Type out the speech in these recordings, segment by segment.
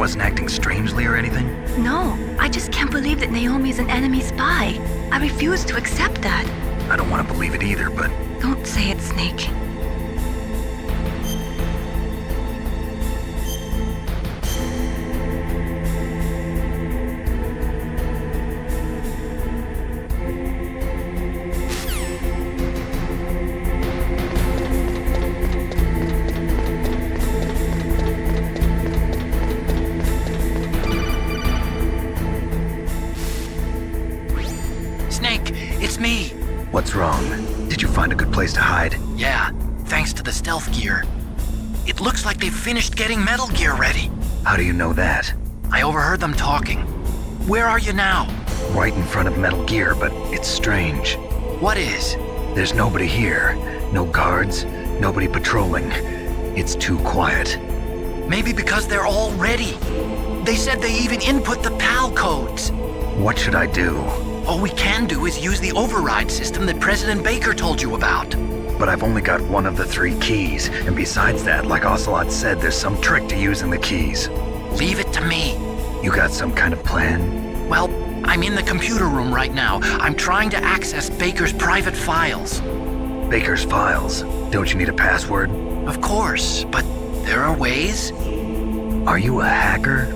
wasn't acting strangely or anything? No, I just can't believe that Naomi's an enemy spy. I refuse to accept that. I don't want to believe it either, but... Don't say it, Snake. It's me. What's wrong? Did you find a good place to hide? Yeah, thanks to the stealth gear. It looks like they've finished getting Metal Gear ready. How do you know that? I overheard them talking. Where are you now? Right in front of Metal Gear, but it's strange. What is? There's nobody here. No guards, nobody patrolling. It's too quiet. Maybe because they're all ready. They said they even input the PAL codes. What should I do? All we can do is use the override system that President Baker told you about. But I've only got one of the 3 keys, and besides that, like Ocelot said, there's some trick to using the keys. Leave it to me. You got some kind of plan? Well, I'm in the computer room right now. I'm trying to access Baker's private files. Baker's files? Don't you need a password? Of course, but there are ways. Are you a hacker?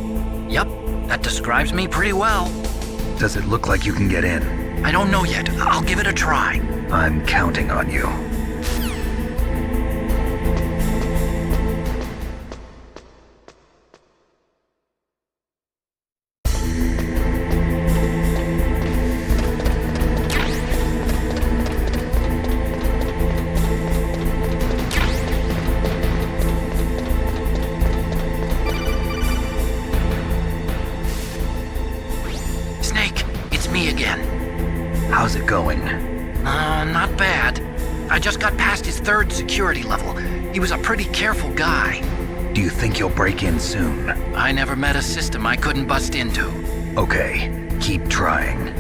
Yep, that describes me pretty well. Does it look like you can get in? I don't know yet. I'll give it a try. I'm counting on you. How's it going? Not bad. I just got past his 3rd security level. He was a pretty careful guy. Do you think you'll break in soon? I never met a system I couldn't bust into. Okay, keep trying.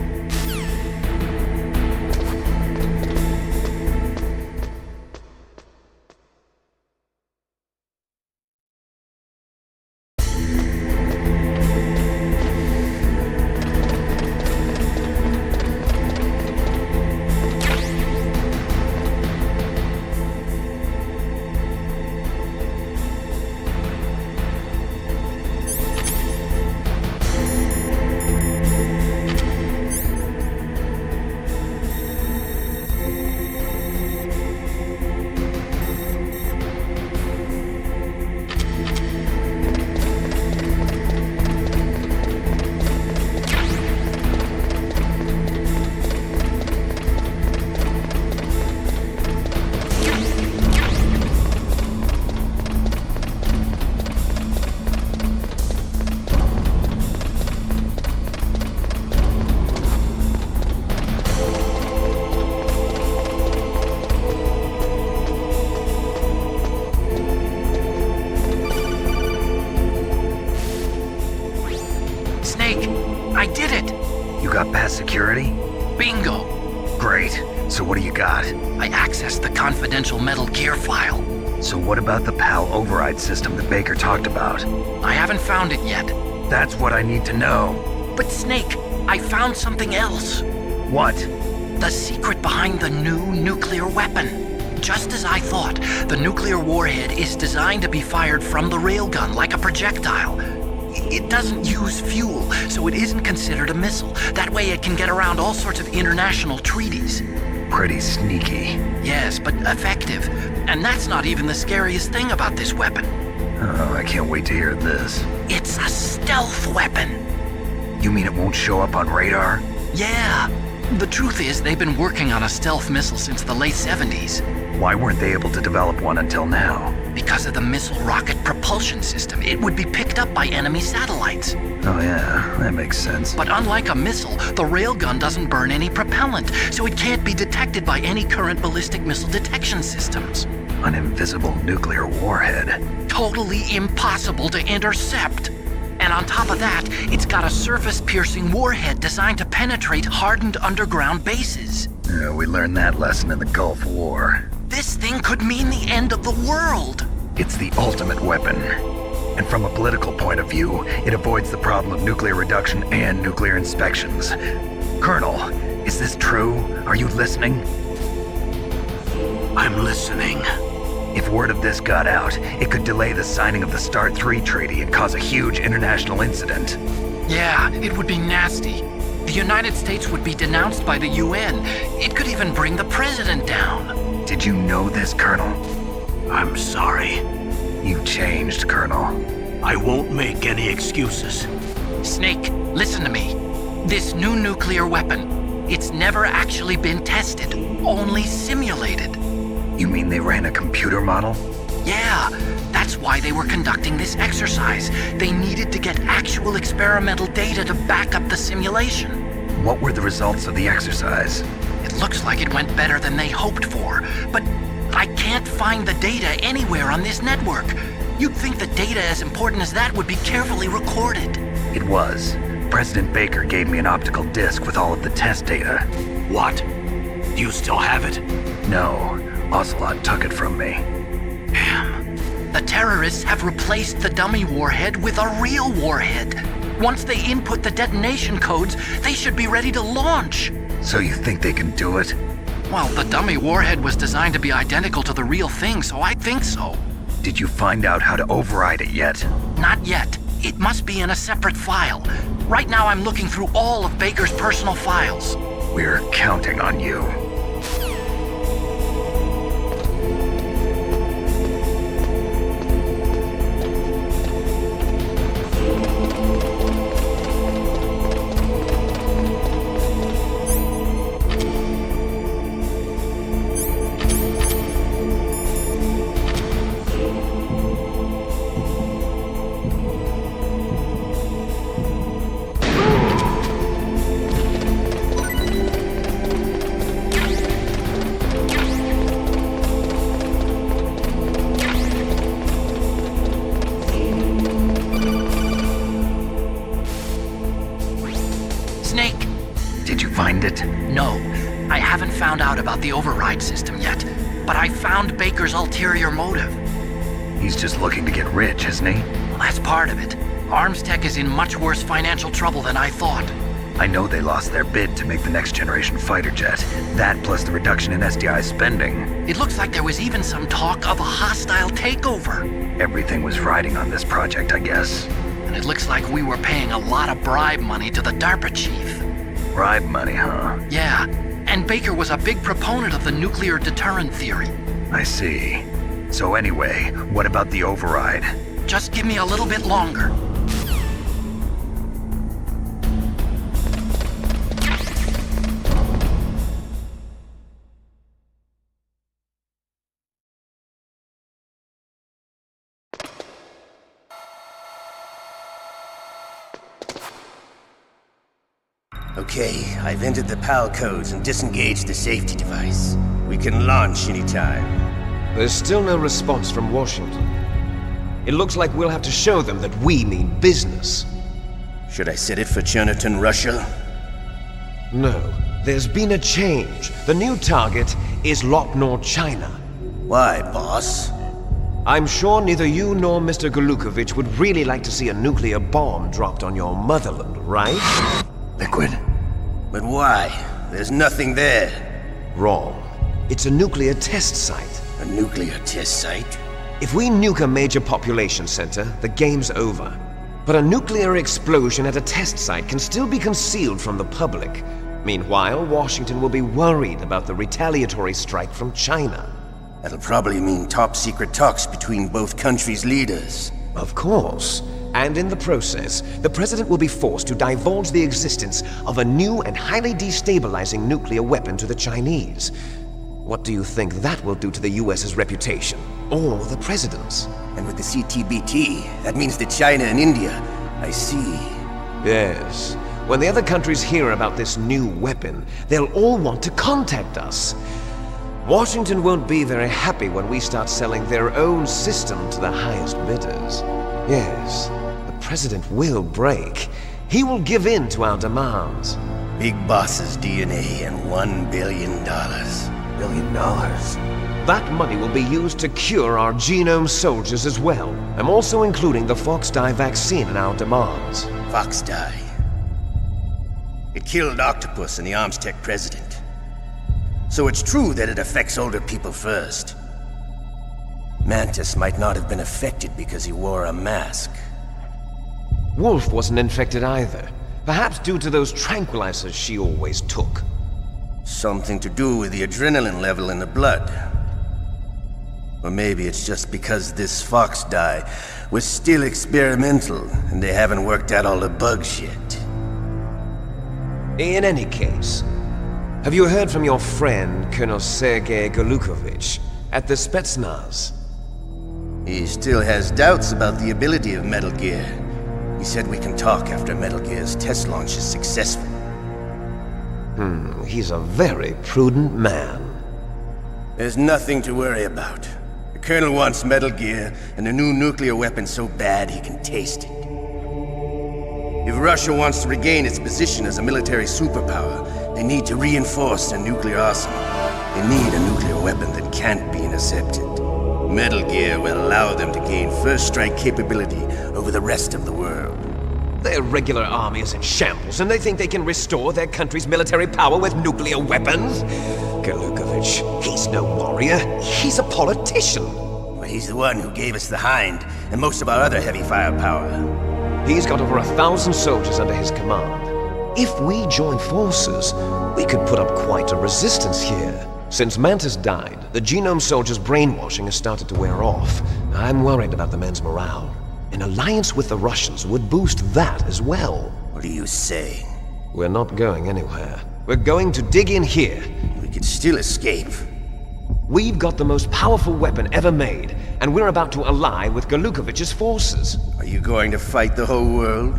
I did it! You got past security? Bingo! Great. So what do you got? I accessed the confidential Metal Gear file. So what about the PAL override system that Baker talked about? I haven't found it yet. That's what I need to know. But Snake, I found something else. What? The secret behind the new nuclear weapon. Just as I thought, the nuclear warhead is designed to be fired from the railgun like a projectile. It doesn't use fuel, so it isn't considered a missile. That way it can get around all sorts of international treaties. Pretty sneaky. Yes, but effective. And that's not even the scariest thing about this weapon. Oh, I can't wait to hear this. It's a stealth weapon. You mean it won't show up on radar? Yeah. The truth is, they've been working on a stealth missile since the late 70s. Why weren't they able to develop one until now? Because of the missile rocket propulsion system. It would be picked up by enemy satellites. Oh yeah, that makes sense. But unlike a missile, the railgun doesn't burn any propellant, so it can't be detected by any current ballistic missile detection systems. An invisible nuclear warhead. Totally impossible to intercept. And on top of that, it's got a surface-piercing warhead designed to penetrate hardened underground bases. Yeah, we learned that lesson in the Gulf War. This thing could mean the end of the world. It's the ultimate weapon. And from a political point of view, it avoids the problem of nuclear reduction and nuclear inspections. Colonel, is this true? Are you listening? I'm listening. If word of this got out, it could delay the signing of the START 3 treaty and cause a huge international incident. Yeah, it would be nasty. The United States would be denounced by the UN. It could even bring the president down. Did you know this, Colonel? I'm sorry. You changed, Colonel. I won't make any excuses. Snake, listen to me. This new nuclear weapon, it's never actually been tested, only simulated. You mean they ran a computer model? Yeah, that's why they were conducting this exercise. They needed to get actual experimental data to back up the simulation. What were the results of the exercise? It looks like it went better than they hoped for, but I can't find the data anywhere on this network. You'd think the data as important as that would be carefully recorded. It was. President Baker gave me an optical disc with all of the test data. What? Do you still have it? No, Ocelot took it from me. Damn. The terrorists have replaced the dummy warhead with a real warhead. Once they input the detonation codes, they should be ready to launch. So you think they can do it? Well, the dummy warhead was designed to be identical to the real thing, so I think so. Did you find out how to override it yet? Not yet. It must be in a separate file. Right now I'm looking through all of Baker's personal files. We're counting on you. Find it? No, I haven't found out about the override system yet, but I found Baker's ulterior motive. He's just looking to get rich, isn't he? Well, that's part of it. Arms Tech is in much worse financial trouble than I thought. I know they lost their bid to make the next generation fighter jet. That plus the reduction in SDI spending. It looks like there was even some talk of a hostile takeover. Everything was riding on this project, I guess. And it looks like we were paying a lot of bribe money to the DARPA chief. Bribe money, huh? Yeah, and Baker was a big proponent of the nuclear deterrent theory. I see. So anyway, what about the override? Just give me a little bit longer. Okay, I've entered the PAL codes and disengaged the safety device. We can launch anytime. There's still no response from Washington. It looks like we'll have to show them that we mean business. Should I set it for Cherniton, Russia? No, there's been a change. The new target is Lopnor, China. Why, boss? I'm sure neither you nor Mr. Golukovich would really like to see a nuclear bomb dropped on your motherland, right? Liquid. But why? There's nothing there. Wrong. It's a nuclear test site. A nuclear test site? If we nuke a major population center, the game's over. But a nuclear explosion at a test site can still be concealed from the public. Meanwhile, Washington will be worried about the retaliatory strike from China. That'll probably mean top-secret talks between both countries' leaders. Of course. And in the process, the president will be forced to divulge the existence of a new and highly destabilizing nuclear weapon to the Chinese. What do you think that will do to the US's reputation? Or the president's? And with the CTBT, that means that China and India. I see. Yes. When the other countries hear about this new weapon, they'll all want to contact us. Washington won't be very happy when we start selling their own system to the highest bidders. Yes, the president will break. He will give in to our demands. Big boss's DNA and $1 billion. billion. That money will be used to cure our genome soldiers as well. I'm also including the Fox-Die vaccine in our demands. Fox-Die. It killed Octopus and the Armstech president. So it's true that it affects older people first. Mantis might not have been affected because he wore a mask. Wolf wasn't infected either. Perhaps due to those tranquilizers she always took. Something to do with the adrenaline level in the blood. Or maybe it's just because this Fox-Die was still experimental and they haven't worked out all the bugs yet. In any case, have you heard from your friend, Colonel Sergei Golukovich, at the Spetsnaz? He still has doubts about the ability of Metal Gear. He said we can talk after Metal Gear's test launch is successful. He's a very prudent man. There's nothing to worry about. The Colonel wants Metal Gear and a new nuclear weapon so bad he can taste it. If Russia wants to regain its position as a military superpower, they need to reinforce their nuclear arsenal. They need a nuclear weapon that can't be intercepted. Metal Gear will allow them to gain first strike capability over the rest of the world. Their regular army is in shambles, and they think they can restore their country's military power with nuclear weapons? Golukovich, he's no warrior. He's a politician. But he's the one who gave us the Hind and most of our other heavy firepower. He's got over 1,000 soldiers under his command. If we join forces, we could put up quite a resistance here. Since Mantis died, the genome soldiers' brainwashing has started to wear off. I'm worried about the men's morale. An alliance with the Russians would boost that as well. What are you saying? We're not going anywhere. We're going to dig in here. We could still escape. We've got the most powerful weapon ever made, and we're about to ally with Golukovich's forces. Are you going to fight the whole world?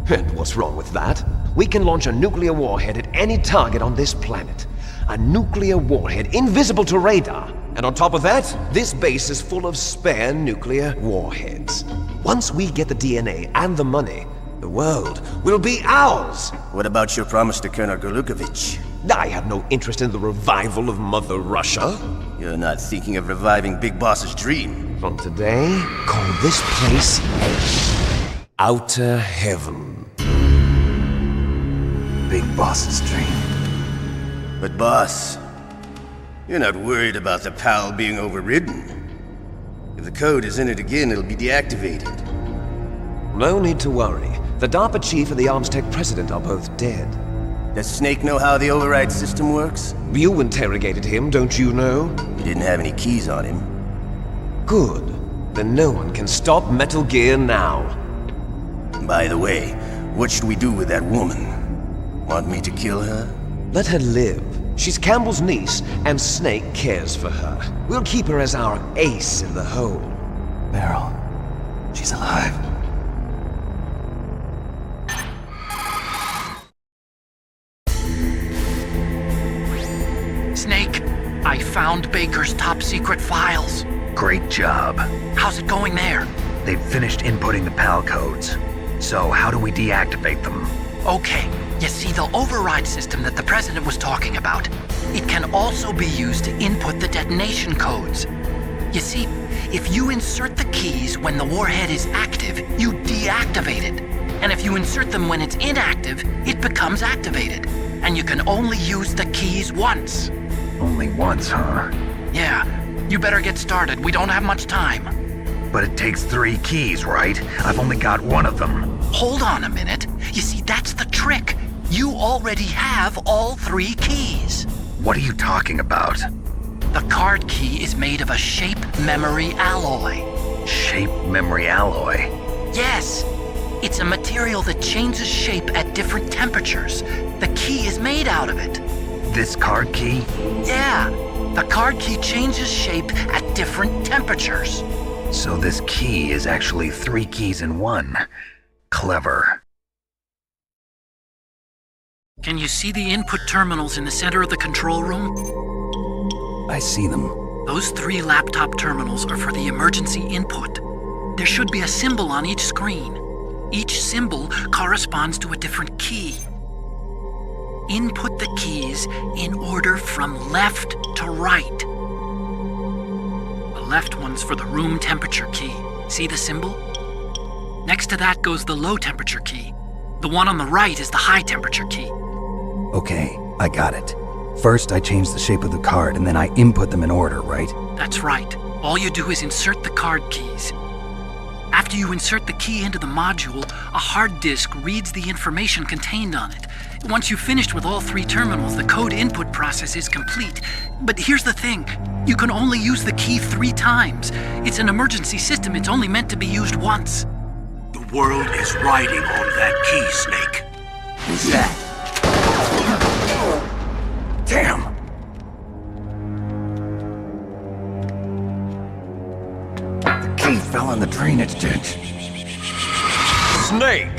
And what's wrong with that? We can launch a nuclear warhead at any target on this planet. A nuclear warhead invisible to radar. And on top of that, this base is full of spare nuclear warheads. Once we get the DNA and the money, the world will be ours! What about your promise to Colonel Golukovich? I have no interest in the revival of Mother Russia. You're not thinking of reviving Big Boss's dream. From today, call this place Outer Heaven. Big Boss's dream. But boss, you're not worried about the PAL being overridden. If the code is in it again, it'll be deactivated. No need to worry. The DARPA chief and the Armstech president are both dead. Does Snake know how the override system works? You interrogated him, don't you know? He didn't have any keys on him. Good. Then no one can stop Metal Gear now. By the way, what should we do with that woman? Want me to kill her? Let her live. She's Campbell's niece, and Snake cares for her. We'll keep her as our ace in the hole. Meryl, she's alive. Snake, I found Baker's top-secret files. Great job. How's it going there? They've finished inputting the PAL codes. So how do we deactivate them? Okay, you see the override system that the President was talking about? It can also be used to input the detonation codes. You see, if you insert the keys when the warhead is active, you deactivate it. And if you insert them when it's inactive, it becomes activated. And you can only use the keys once. Only once, huh? Yeah, you better get started. We don't have much time. But it takes 3 keys, right? I've only got 1 of them. Hold on a minute. You see, that's the trick. You already have all 3 keys. What are you talking about? The card key is made of a shape memory alloy. Shape memory alloy? Yes. It's a material that changes shape at different temperatures. The key is made out of it. This card key? Yeah. The card key changes shape at different temperatures. So this key is actually 3 keys in 1. Clever. Can you see the input terminals in the center of the control room? I see them. Those 3 laptop terminals are for the emergency input. There should be a symbol on each screen. Each symbol corresponds to a different key. Input the keys in order from left to right. The left one's for the room temperature key. See the symbol? Next to that goes the low temperature key. The one on the right is the high temperature key. Okay, I got it. First, I change the shape of the card, and then I input them in order, right? That's right. All you do is insert the card keys. After you insert the key into the module, a hard disk reads the information contained on it. Once you've finished with all 3 terminals, the code input process is complete. But here's the thing. You can only use the key 3 times. It's an emergency system. It's only meant to be used once. The world is riding on that key, Snake. Who's that? Damn! The key fell in the drainage ditch. Snake!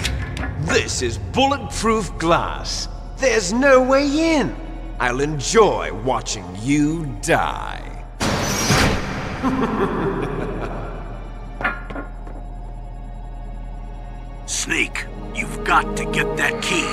This is bulletproof glass. There's no way in. I'll enjoy watching you die. Snake, you've got to get that key.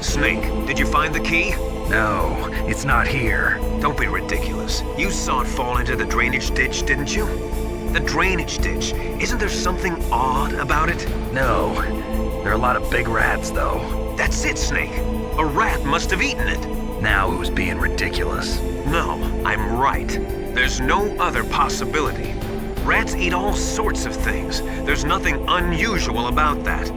Snake, did you find the key? No, it's not here. Don't be ridiculous. You saw it fall into the drainage ditch, didn't you? The drainage ditch. Isn't there something odd about it? No. There are a lot of big rats, though. That's it, Snake. A rat must have eaten it. Now who's being ridiculous? No, I'm right. There's no other possibility. Rats eat all sorts of things. There's nothing unusual about that.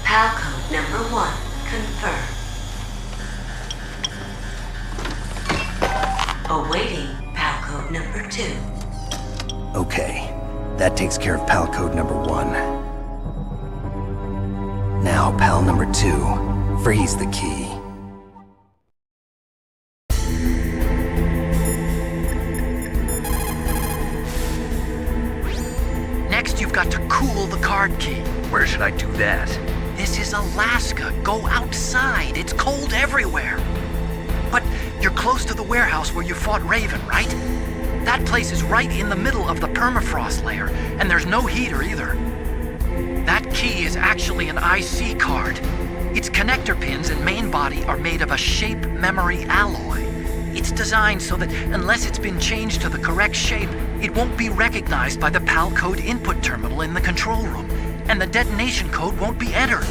PAL code number 1 confirmed. Awaiting PAL code number 2. Okay, that takes care of PAL code number 1. Now PAL number 2, freeze the key. Next, you've got to cool the card key. Where should I do that? This is Alaska. Go outside. It's cold everywhere. But You're close to the warehouse where you fought Raven, right? That place is right in the middle of the permafrost layer, and there's no heater either. That key is actually an IC card. Its connector pins and main body are made of a shape memory alloy. It's designed so that unless it's been changed to the correct shape, it won't be recognized by the PAL code input terminal in the control room, and the detonation code won't be entered.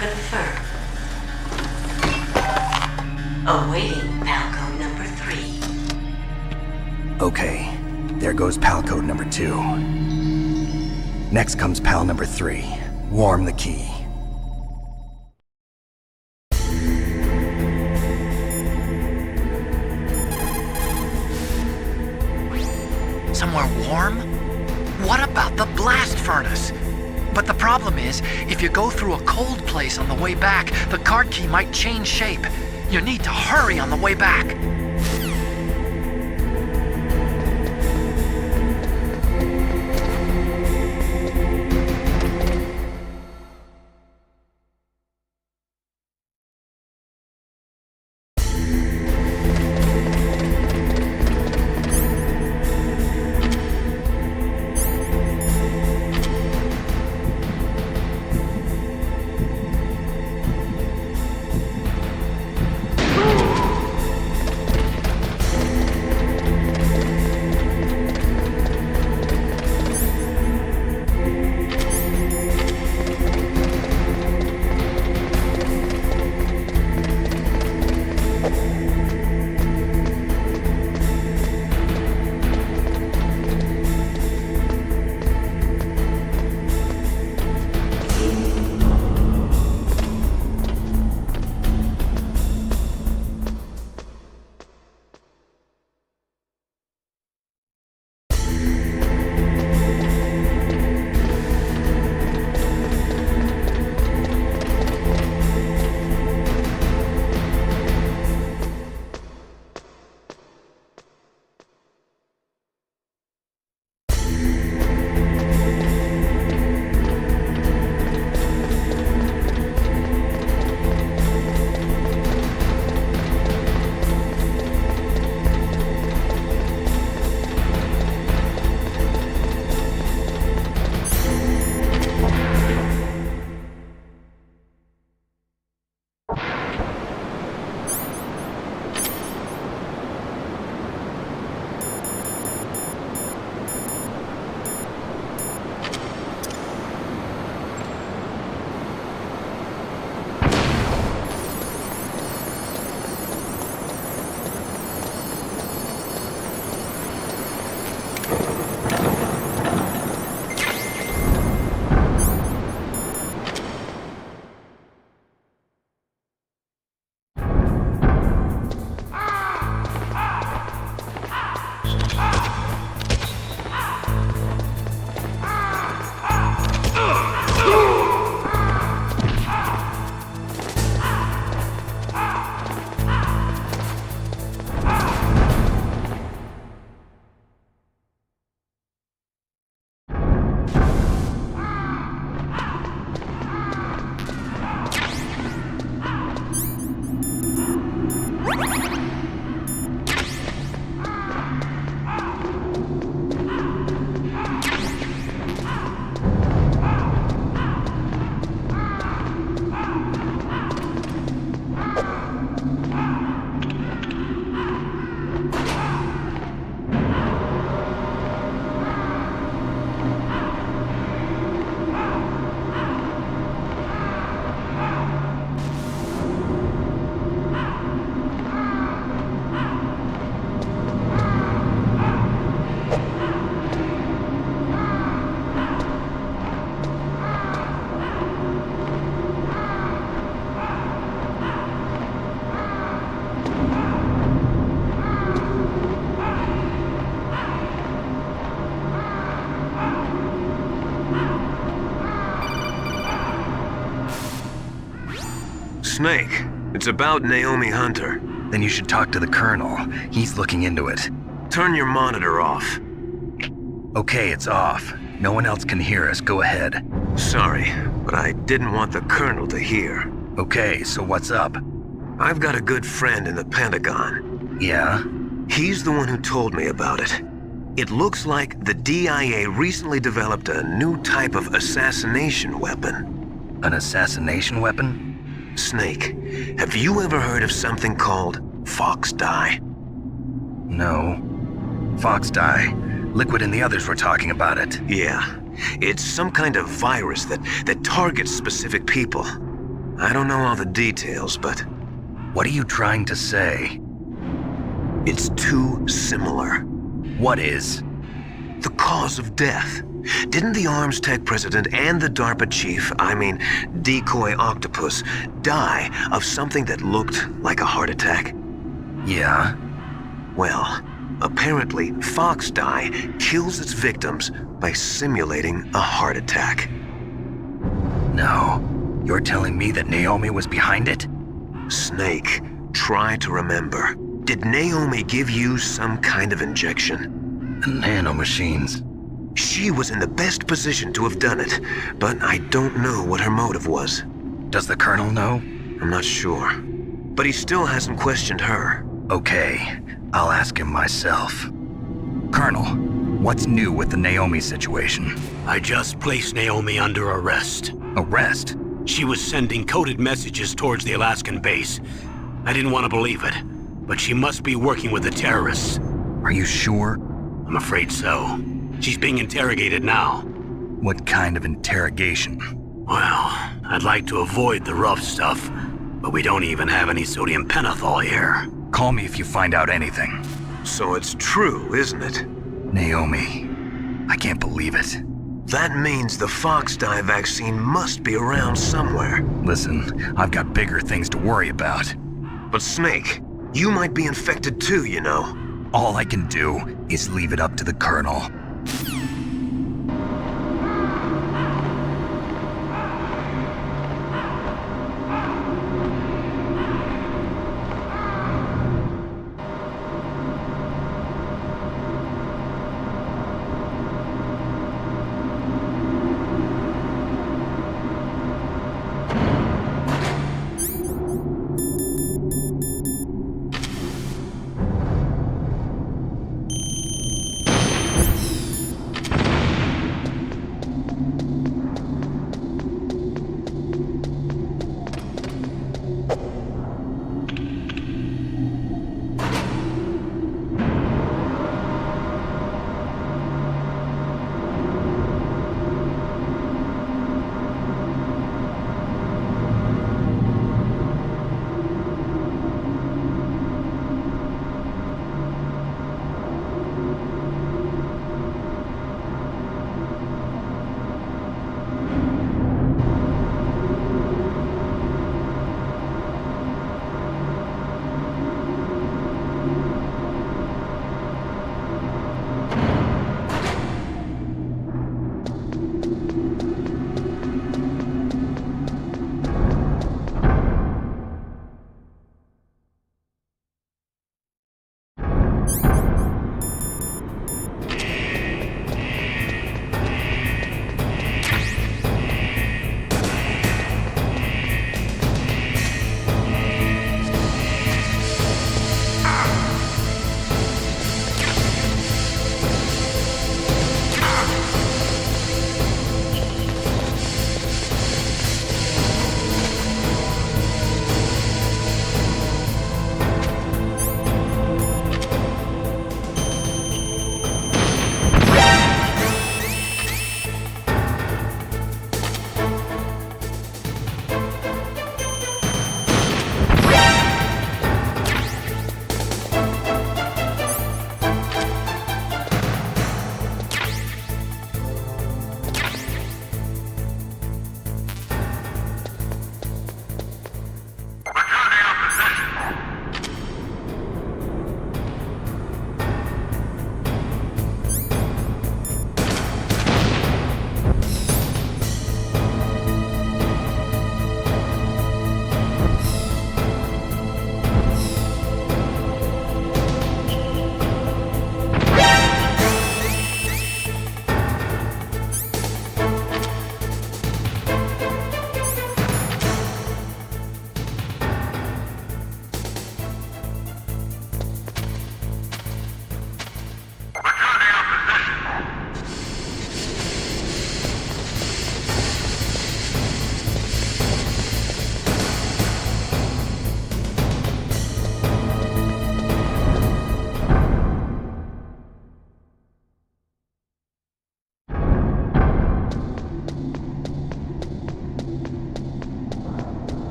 Confirmed. Awaiting PAL code number 3. Okay, there goes PAL code number 2. Next comes PAL number 3. Warm the key. Somewhere warm? What about the blast furnace? But the problem is, if you go through a cold place on the way back, the card key might change shape. You need to hurry on the way back. Snake, it's about Naomi Hunter. Then you should talk to the Colonel. He's looking into it. Turn your monitor off. Okay, it's off. No one else can hear us. Go ahead. Sorry, but I didn't want the Colonel to hear. Okay, so what's up? I've got a good friend in the Pentagon. Yeah? He's the one who told me about it. It looks like the DIA recently developed a new type of assassination weapon. An assassination weapon? Snake, have you ever heard of something called Fox Dye? No. Fox Dye. Liquid and the others were talking about it. Yeah. It's some kind of virus that targets specific people. I don't know all the details, but What are you trying to say? it's too similar. What is? The cause of death. Didn't the Arms Tech president and the DARPA chief, Decoy Octopus, die of something that looked like a heart attack? Yeah? Well, apparently Fox Die kills its victims by simulating a heart attack. No. You're telling me that Naomi was behind it? Snake, try to remember. Did Naomi give you some kind of injection? The nanomachines. She was in the best position to have done it, but I don't know what her motive was. Does the Colonel know? I'm not sure. But he still hasn't questioned her. Okay, I'll ask him myself. Colonel, what's new with the Naomi situation? I just placed Naomi under arrest. Arrest? She was sending coded messages towards the Alaskan base. I didn't want to believe it, but she must be working with the terrorists. Are you sure? I'm afraid so. She's being interrogated now. What kind of interrogation? Well, I'd like to avoid the rough stuff, but we don't even have any sodium pentothal here. Call me if you find out anything. So it's true, isn't it? Naomi. I can't believe it. That means the Fox Die vaccine must be around somewhere. Listen, I've got bigger things to worry about. But Snake, you might be infected too, you know. All I can do is leave it up to the Colonel.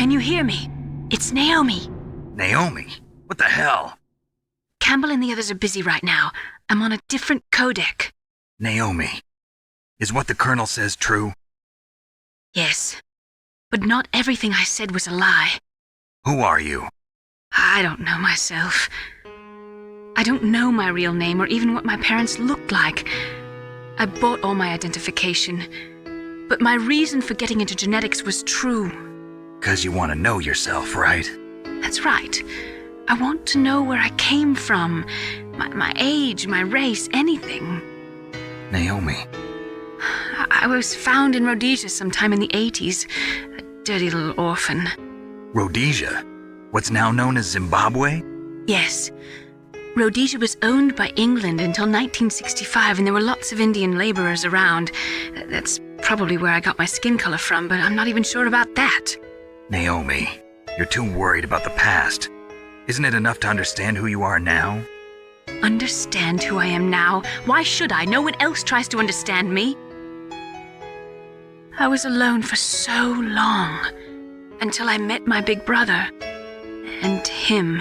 Can you hear me? It's Naomi. Naomi? What the hell? Campbell and the others are busy right now. I'm on a different codec. Naomi, is what the Colonel says true? Yes. But not everything I said was a lie. Who are you? I don't know myself. I don't know my real name or even what my parents looked like. I bought all my identification. But my reason for getting into genetics was true. 'Cause you want to know yourself, right? That's right. I want to know where I came from. My age, my race, anything. Naomi. I was found in Rhodesia sometime in the 80s. A dirty little orphan. Rhodesia? What's now known as Zimbabwe? Yes. Rhodesia was owned by England until 1965, and there were lots of Indian laborers around. That's probably where I got my skin color from, but I'm not even sure about that. Naomi, you're too worried about the past. Isn't it enough to understand who you are now? Understand who I am now? Why should I? No one else tries to understand me. I was alone for so long, until I met my big brother. And him.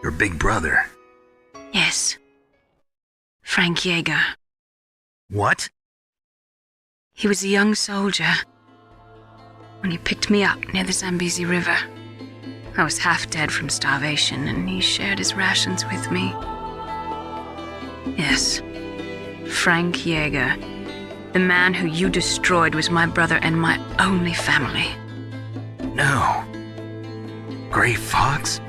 Your big brother? Yes. Frank Yeager. What? He was a young soldier when he picked me up near the Zambezi River. I was half dead from starvation, and he shared his rations with me. Yes, Frank Yeager. The man who you destroyed was my brother and my only family. No. Gray Fox?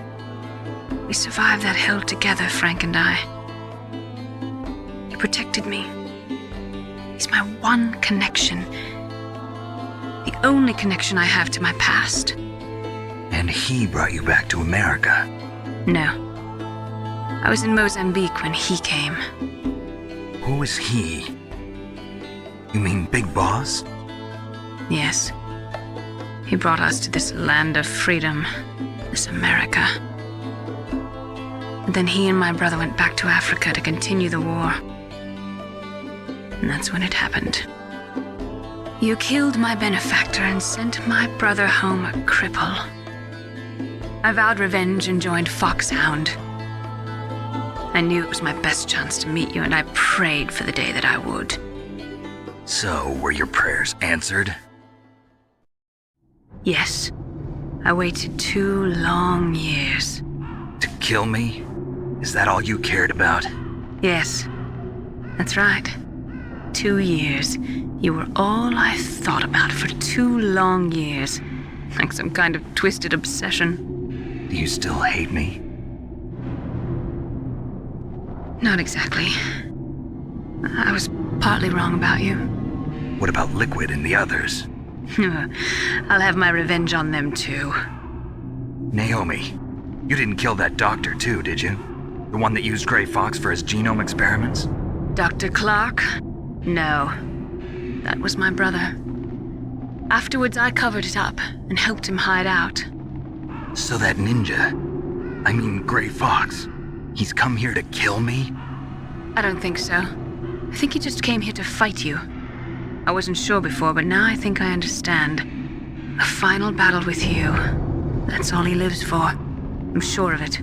We survived that hell together, Frank and I. He protected me. He's my one connection. The only connection I have to my past. And he brought you back to America? No. I was in Mozambique when he came. Who is he? You mean Big Boss? Yes. He brought us to this land of freedom, this America. And then he and my brother went back to Africa to continue the war. And that's when it happened. You killed my benefactor and sent my brother home a cripple. I vowed revenge and joined Foxhound. I knew it was my best chance to meet you, and I prayed for the day that I would. So, were your prayers answered? Yes. I waited 2 long years. To kill me? Is that all you cared about? Yes. That's right. 2 years. You were all I thought about for 2 long years. Like some kind of twisted obsession. Do you still hate me? Not exactly. I was partly wrong about you. What about Liquid and the others? I'll have my revenge on them too. Naomi, you didn't kill that doctor too, did you? The one that used Gray Fox for his genome experiments? Dr. Clark? No. That was my brother. Afterwards, I covered it up and helped him hide out. So that ninja, I mean Gray Fox, he's come here to kill me? I don't think so. I think he just came here to fight you. I wasn't sure before, but now I think I understand. A final battle with you. That's all he lives for. I'm sure of it.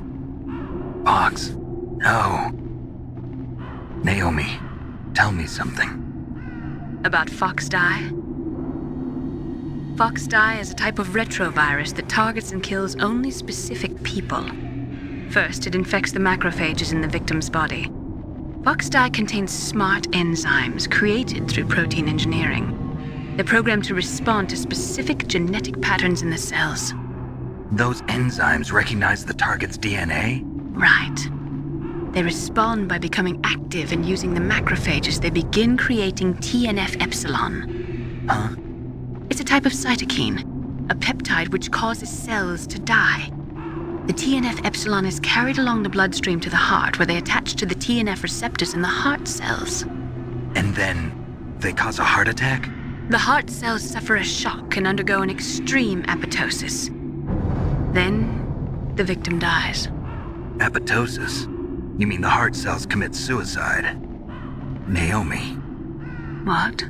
Fox? No. Naomi, tell me something. About FoxDie? FoxDie is a type of retrovirus that targets and kills only specific people. First, it infects the macrophages in the victim's body. FoxDie contains smart enzymes created through protein engineering. They're programmed to respond to specific genetic patterns in the cells. Those enzymes recognize the target's DNA? Right. They respond by becoming active and using the macrophages. They begin creating TNF-epsilon. Huh? It's a type of cytokine, a peptide which causes cells to die. The TNF-epsilon is carried along the bloodstream to the heart, where they attach to the TNF receptors in the heart cells. And then they cause a heart attack? The heart cells suffer a shock and undergo an extreme apoptosis. Then, the victim dies. Apoptosis? You mean the heart cells commit suicide? Naomi, What?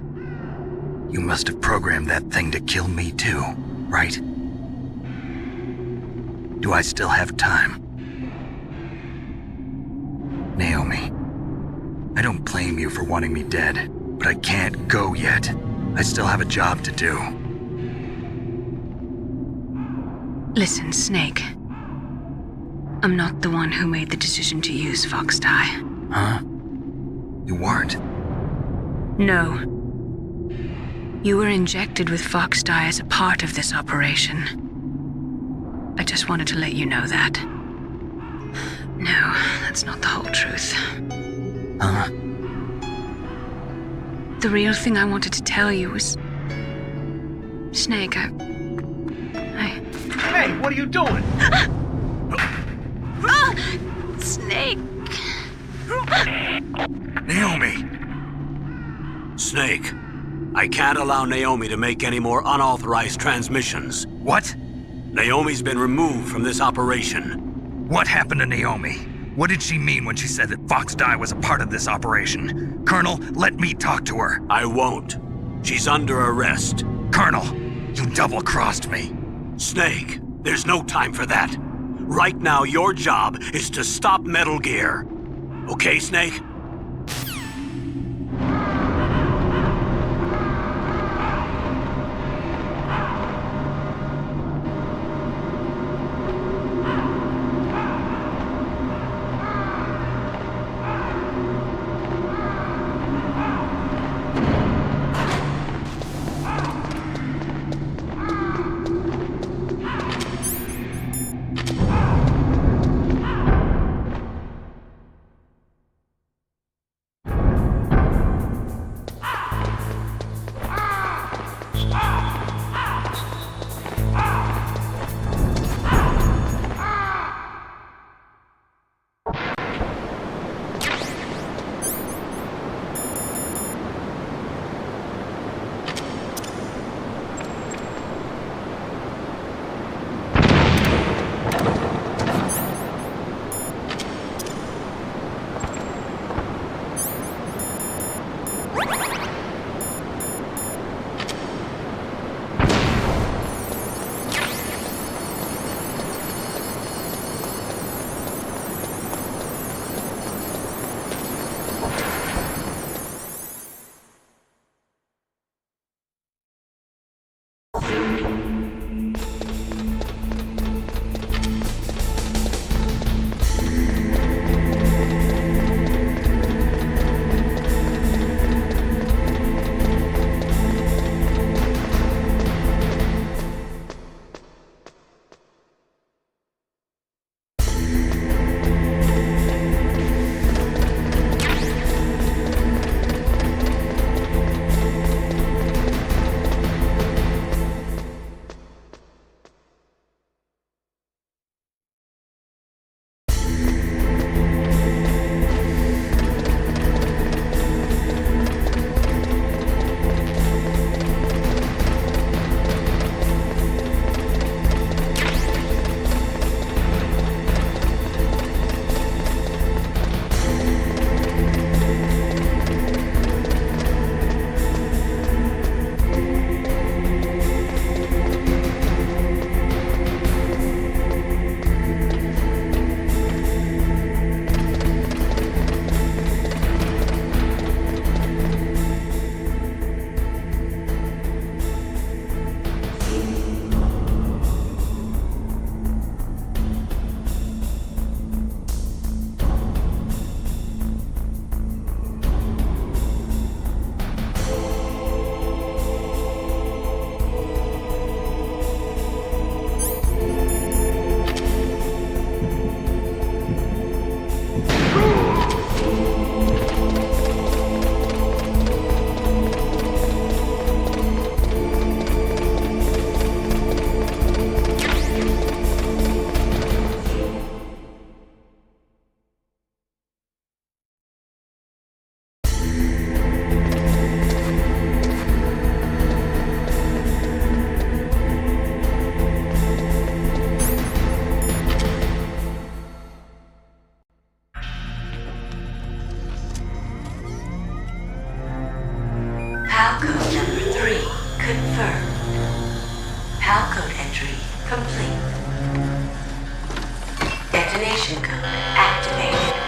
you must have programmed that thing to kill me too, right? Do I still have time? Naomi, I don't blame you for wanting me dead, but I can't go yet. I still have a job to do. Listen, Snake. I'm not the one who made the decision to use Fox Dye. Huh? You weren't? No. You were injected with Fox Dye as a part of this operation. I just wanted to let you know that. No, that's not the whole truth. Huh? The real thing I wanted to tell you was... Snake, I... Hey, what are you doing? Snake! Naomi! Snake, I can't allow Naomi to make any more unauthorized transmissions. What? Naomi's been removed from this operation. What happened to Naomi? What did she mean when she said that Fox Dye was a part of this operation? Colonel, let me talk to her. I won't. She's under arrest. Colonel, you double-crossed me. Snake, there's no time for that. Right now, your job is to stop Metal Gear. Okay, Snake?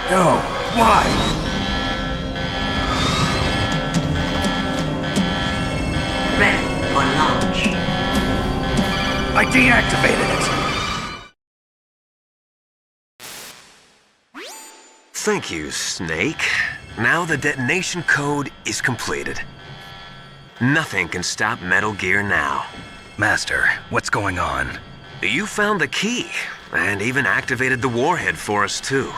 No, why? Ready for launch. I deactivated it. Thank you, Snake. Now the detonation code is completed. Nothing can stop Metal Gear now. Master, what's going on? You found the key, and even activated the warhead for us, too.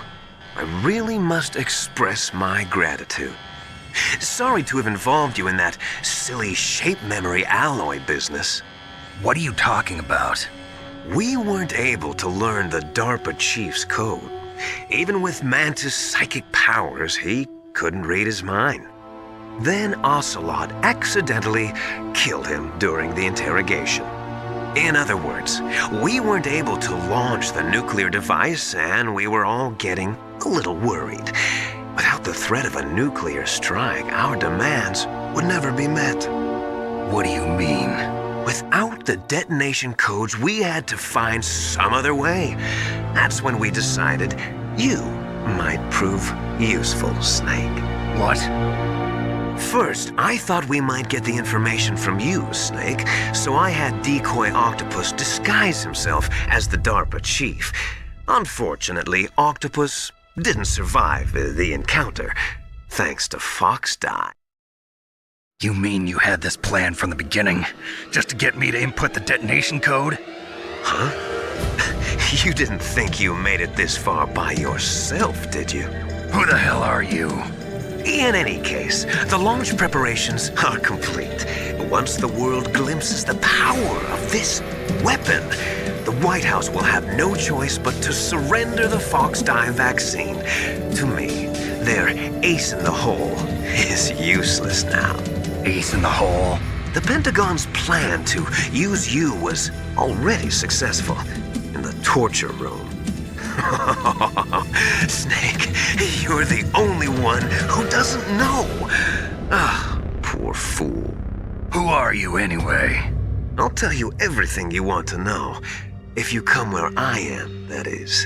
I really must express my gratitude. Sorry to have involved you in that silly shape memory alloy business. What are you talking about? We weren't able to learn the DARPA chief's code. Even with Mantis' psychic powers, he couldn't read his mind. Then Ocelot accidentally killed him during the interrogation. In other words, we weren't able to launch the nuclear device, and we were all getting a little worried. Without the threat of a nuclear strike, our demands would never be met. What do you mean? Without the detonation codes, we had to find some other way. That's when we decided you might prove useful, Snake. What? First, I thought we might get the information from you, Snake, so I had Decoy Octopus disguise himself as the DARPA chief. Unfortunately, Octopus didn't survive the encounter, thanks to Fox Die. You mean you had this plan from the beginning, just to get me to input the detonation code? Huh? You didn't think you made it this far by yourself, did you? Who the hell are you? In any case, the launch preparations are complete. Once the world glimpses the power of this weapon, the White House will have no choice but to surrender the Fox Die vaccine to me. Their ace in the hole is useless now. Ace in the hole? The Pentagon's plan to use you was already successful in the torture room. Snake, you're the only one who doesn't know. Ah, poor fool. Who are you anyway? I'll tell you everything you want to know. If you come where I am, that is.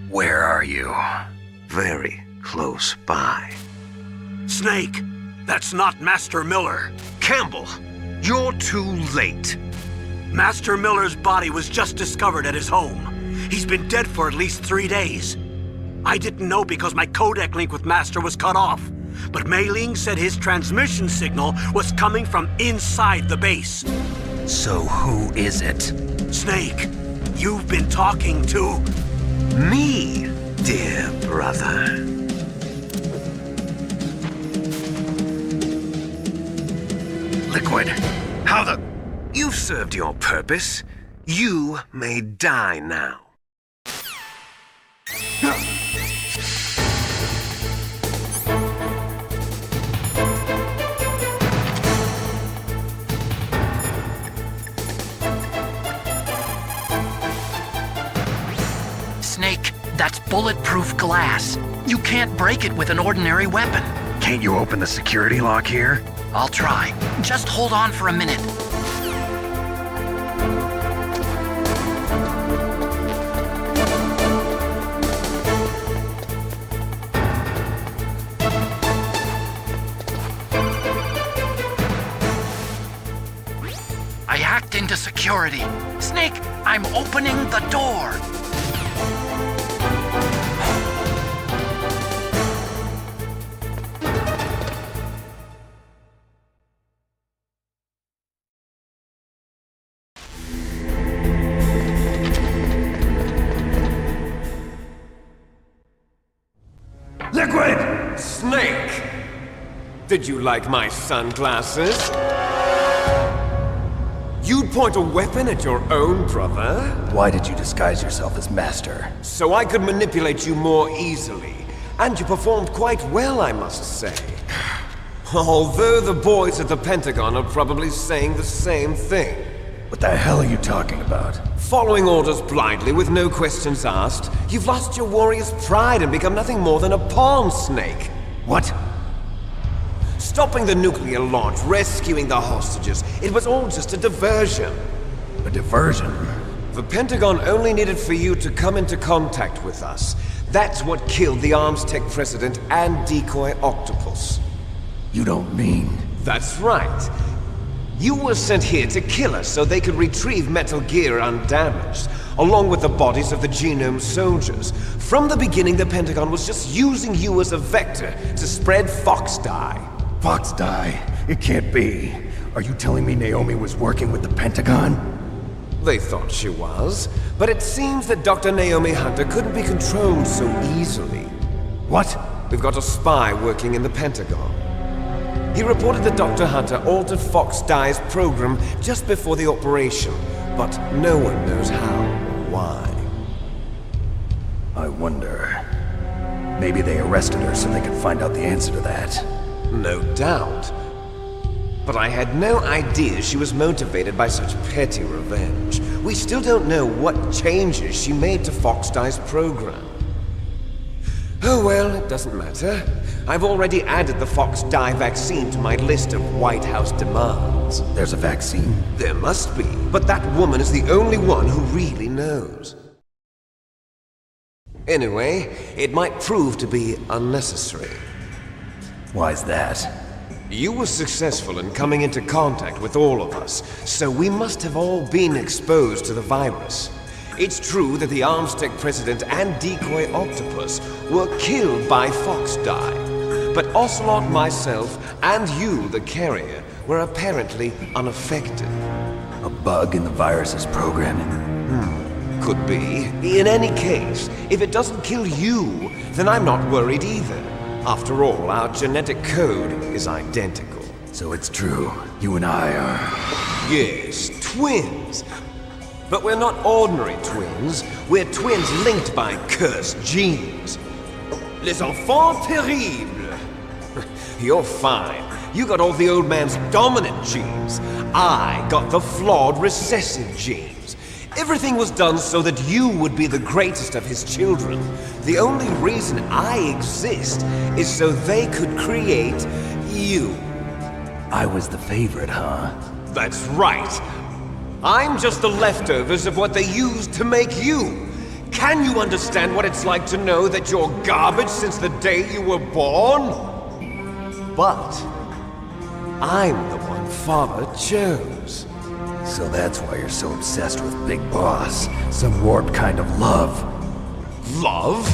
Where are you? Very close by. Snake, that's not Master Miller. Campbell, you're too late. Master Miller's body was just discovered at his home. He's been dead for at least 3 days. I didn't know because my codec link with Master was cut off. But Mei Ling said his transmission signal was coming from inside the base. So who is it? Snake, you've been talking to... Me, dear brother. Liquid, how the... You've served your purpose. You may die now. Snake, that's bulletproof glass. You can't break it with an ordinary weapon. Can't you open the security lock here? I'll try. Just hold on for a minute. I hacked into security. Snake, I'm opening the door. Liquid! Snake! Did you like my sunglasses? You'd point a weapon at your own brother? Why did you disguise yourself as Master? So I could manipulate you more easily. And you performed quite well, I must say. Although the boys at the Pentagon are probably saying the same thing. What the hell are you talking about? Following orders blindly with no questions asked, you've lost your warrior's pride and become nothing more than a pawn, Snake. What? Stopping the nuclear launch, rescuing the hostages, it was all just a diversion. A diversion? The Pentagon only needed for you to come into contact with us. That's what killed the Arms Tech president and decoy octopus. You don't mean... That's right. You were sent here to kill us so they could retrieve Metal Gear undamaged, along with the bodies of the Genome soldiers. From the beginning, the Pentagon was just using you as a vector to spread Fox dye. Fox dye? It can't be. Are you telling me Naomi was working with the Pentagon? They thought she was, but it seems that Dr. Naomi Hunter couldn't be controlled so easily. What? We've got a spy working in the Pentagon. He reported that Dr. Hunter altered Fox Dye's program just before the operation, but no one knows how or why. I wonder... Maybe they arrested her so they could find out the answer to that. No doubt. But I had no idea she was motivated by such petty revenge. We still don't know what changes she made to Fox Dye's program. Oh well, it doesn't matter. I've already added the Fox Dye vaccine to my list of White House demands. There's a vaccine? There must be, but that woman is the only one who really knows. Anyway, it might prove to be unnecessary. Why's that? You were successful in coming into contact with all of us, so we must have all been exposed to the virus. It's true that the Arms Tech president and decoy octopus were killed by Fox Dye, but Ocelot, myself, and you, the carrier, were apparently unaffected. A bug in the virus's programming? Could be. In any case, if it doesn't kill you, then I'm not worried either. After all, our genetic code is identical. So it's true. You and I are... Yes, twins. But we're not ordinary twins. We're twins linked by cursed genes. Les enfants terribles. You're fine. You got all the old man's dominant genes. I got the flawed recessive genes. Everything was done so that you would be the greatest of his children. The only reason I exist is so they could create you. I was the favorite, huh? That's right. I'm just the leftovers of what they used to make you. Can you understand what it's like to know that you're garbage since the day you were born? But I'm the one Father chose. So that's why you're so obsessed with Big Boss. Some warped kind of love. Love?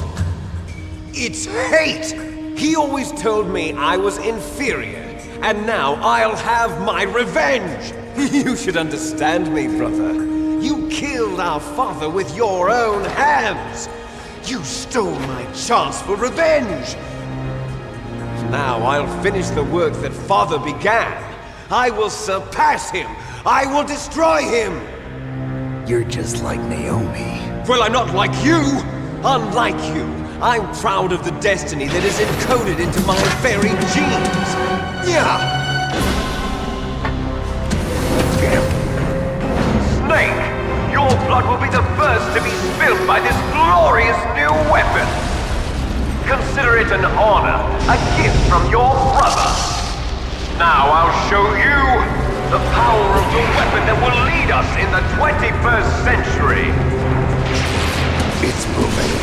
It's hate! He always told me I was inferior, and now I'll have my revenge! You should understand me, brother. You killed our father with your own hands! You stole my chance for revenge! Now I'll finish the work that Father began. I will surpass him! I will destroy him! You're just like Naomi. Well, I'm not like you! Unlike you, I'm proud of the destiny that is encoded into my very genes! Yeah! Snake! Your blood will be the first to be spilled by this glorious new weapon! Consider it an honor, a gift from your brother! Now I'll show you the power of the weapon that will lead us in the 21st century! It's moving.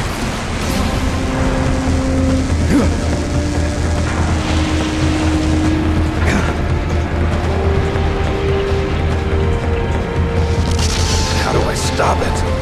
How do I stop it?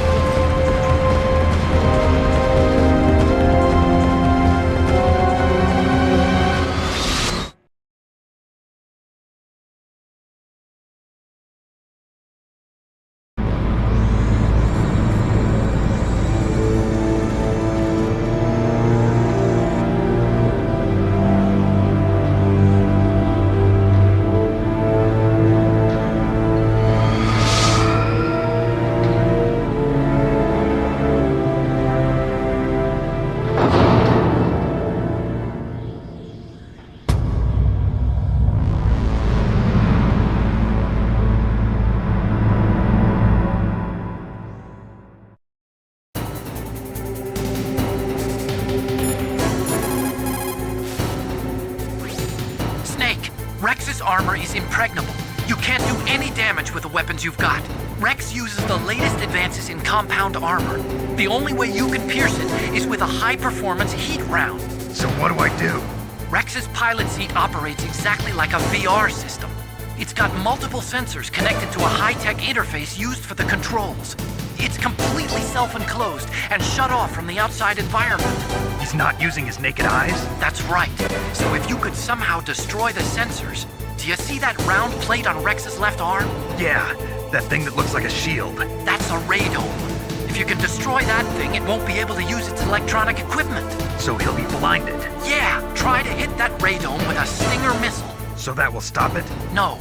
Rex's armor is impregnable. You can't do any damage with the weapons you've got. Rex uses the latest advances in compound armor. The only way you can pierce it is with a high-performance heat round. So what do I do? Rex's pilot seat operates exactly like a VR system. It's got multiple sensors connected to a high-tech interface used for the controls. It's completely self-enclosed and shut off from the outside environment. He's not using his naked eyes? That's right. So if you could somehow destroy the sensors... Do you see that round plate on Rex's left arm? Yeah, that thing that looks like a shield. That's a radome. If you can destroy that thing, it won't be able to use its electronic equipment. So he'll be blinded. Yeah, try to hit that radome with a Stinger missile. So that will stop it? No.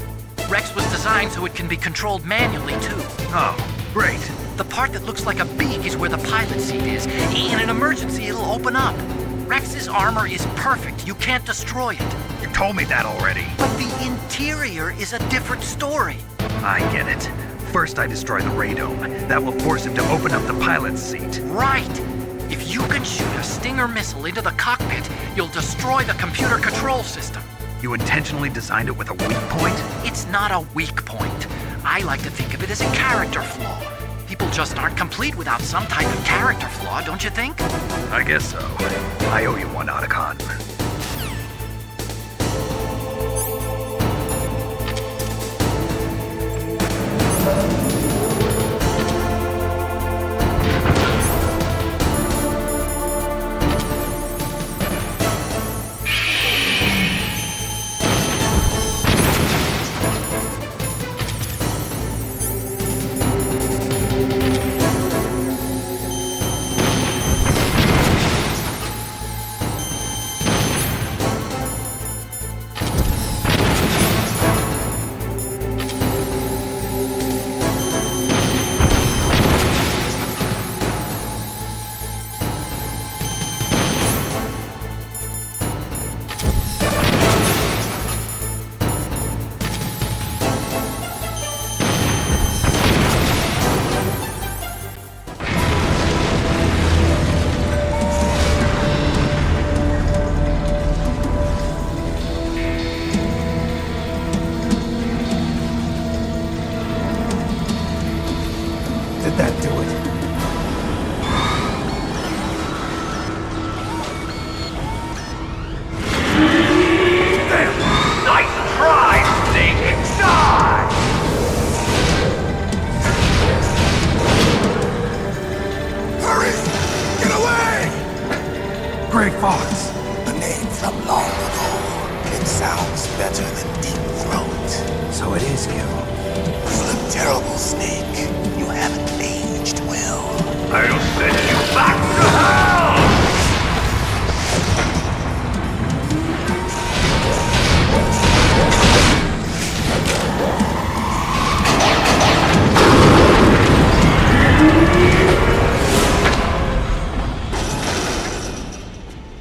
Rex was designed so it can be controlled manually, too. Oh, great. The part that looks like a beak is where the pilot seat is. In an emergency, it'll open up. Rex's armor is perfect. You can't destroy it. You told me that already. But the interior is a different story. I get it. First I destroy the radome. That will force him to open up the pilot's seat. Right. If you can shoot a Stinger missile into the cockpit, you'll destroy the computer control system. You intentionally designed it with a weak point? It's not a weak point. I like to think of it as a character flaw. People just aren't complete without some type of character flaw, don't you think? I guess so. I owe you one, Otacon. Did that do it? Damn! Nice try, Snake! Die! Hurry! Get away! Gray Fox. A name from long ago. It sounds better than Deep Throat. So it is you. You look terrible, Snake. You haven't aged well. I'll send you back to hell!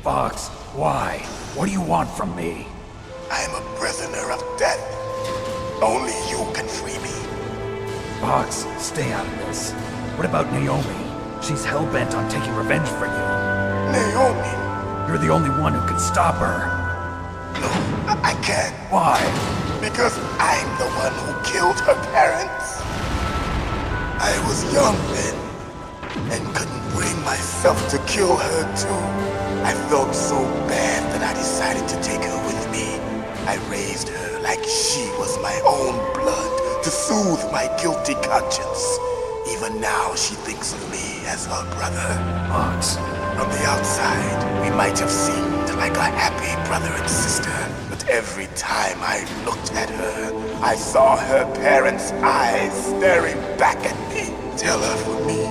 Fox, why? What do you want from me? I am a prisoner of death. Only you can free me. Fox, stay out of this. What about Naomi? She's hell-bent on taking revenge for you. Naomi? You're the only one who can stop her. No, I can't. Why? Because I'm the one who killed her parents. I was young then, and couldn't bring myself to kill her too. I felt so bad that I decided to take her with me. I raised her like she was my own blood to soothe my guilty conscience. Even now, she thinks of me as her brother. Fox. From the outside, we might have seemed like a happy brother and sister, but every time I looked at her, I saw her parents' eyes staring back at me. Tell her for me.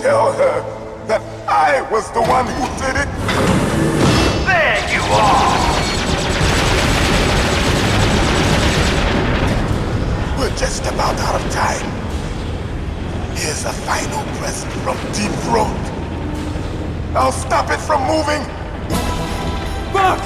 Tell her that I was the one who did it. There you are! We're just about out of time. Here's a final present from Deep Throat. I'll stop it from moving. Fox!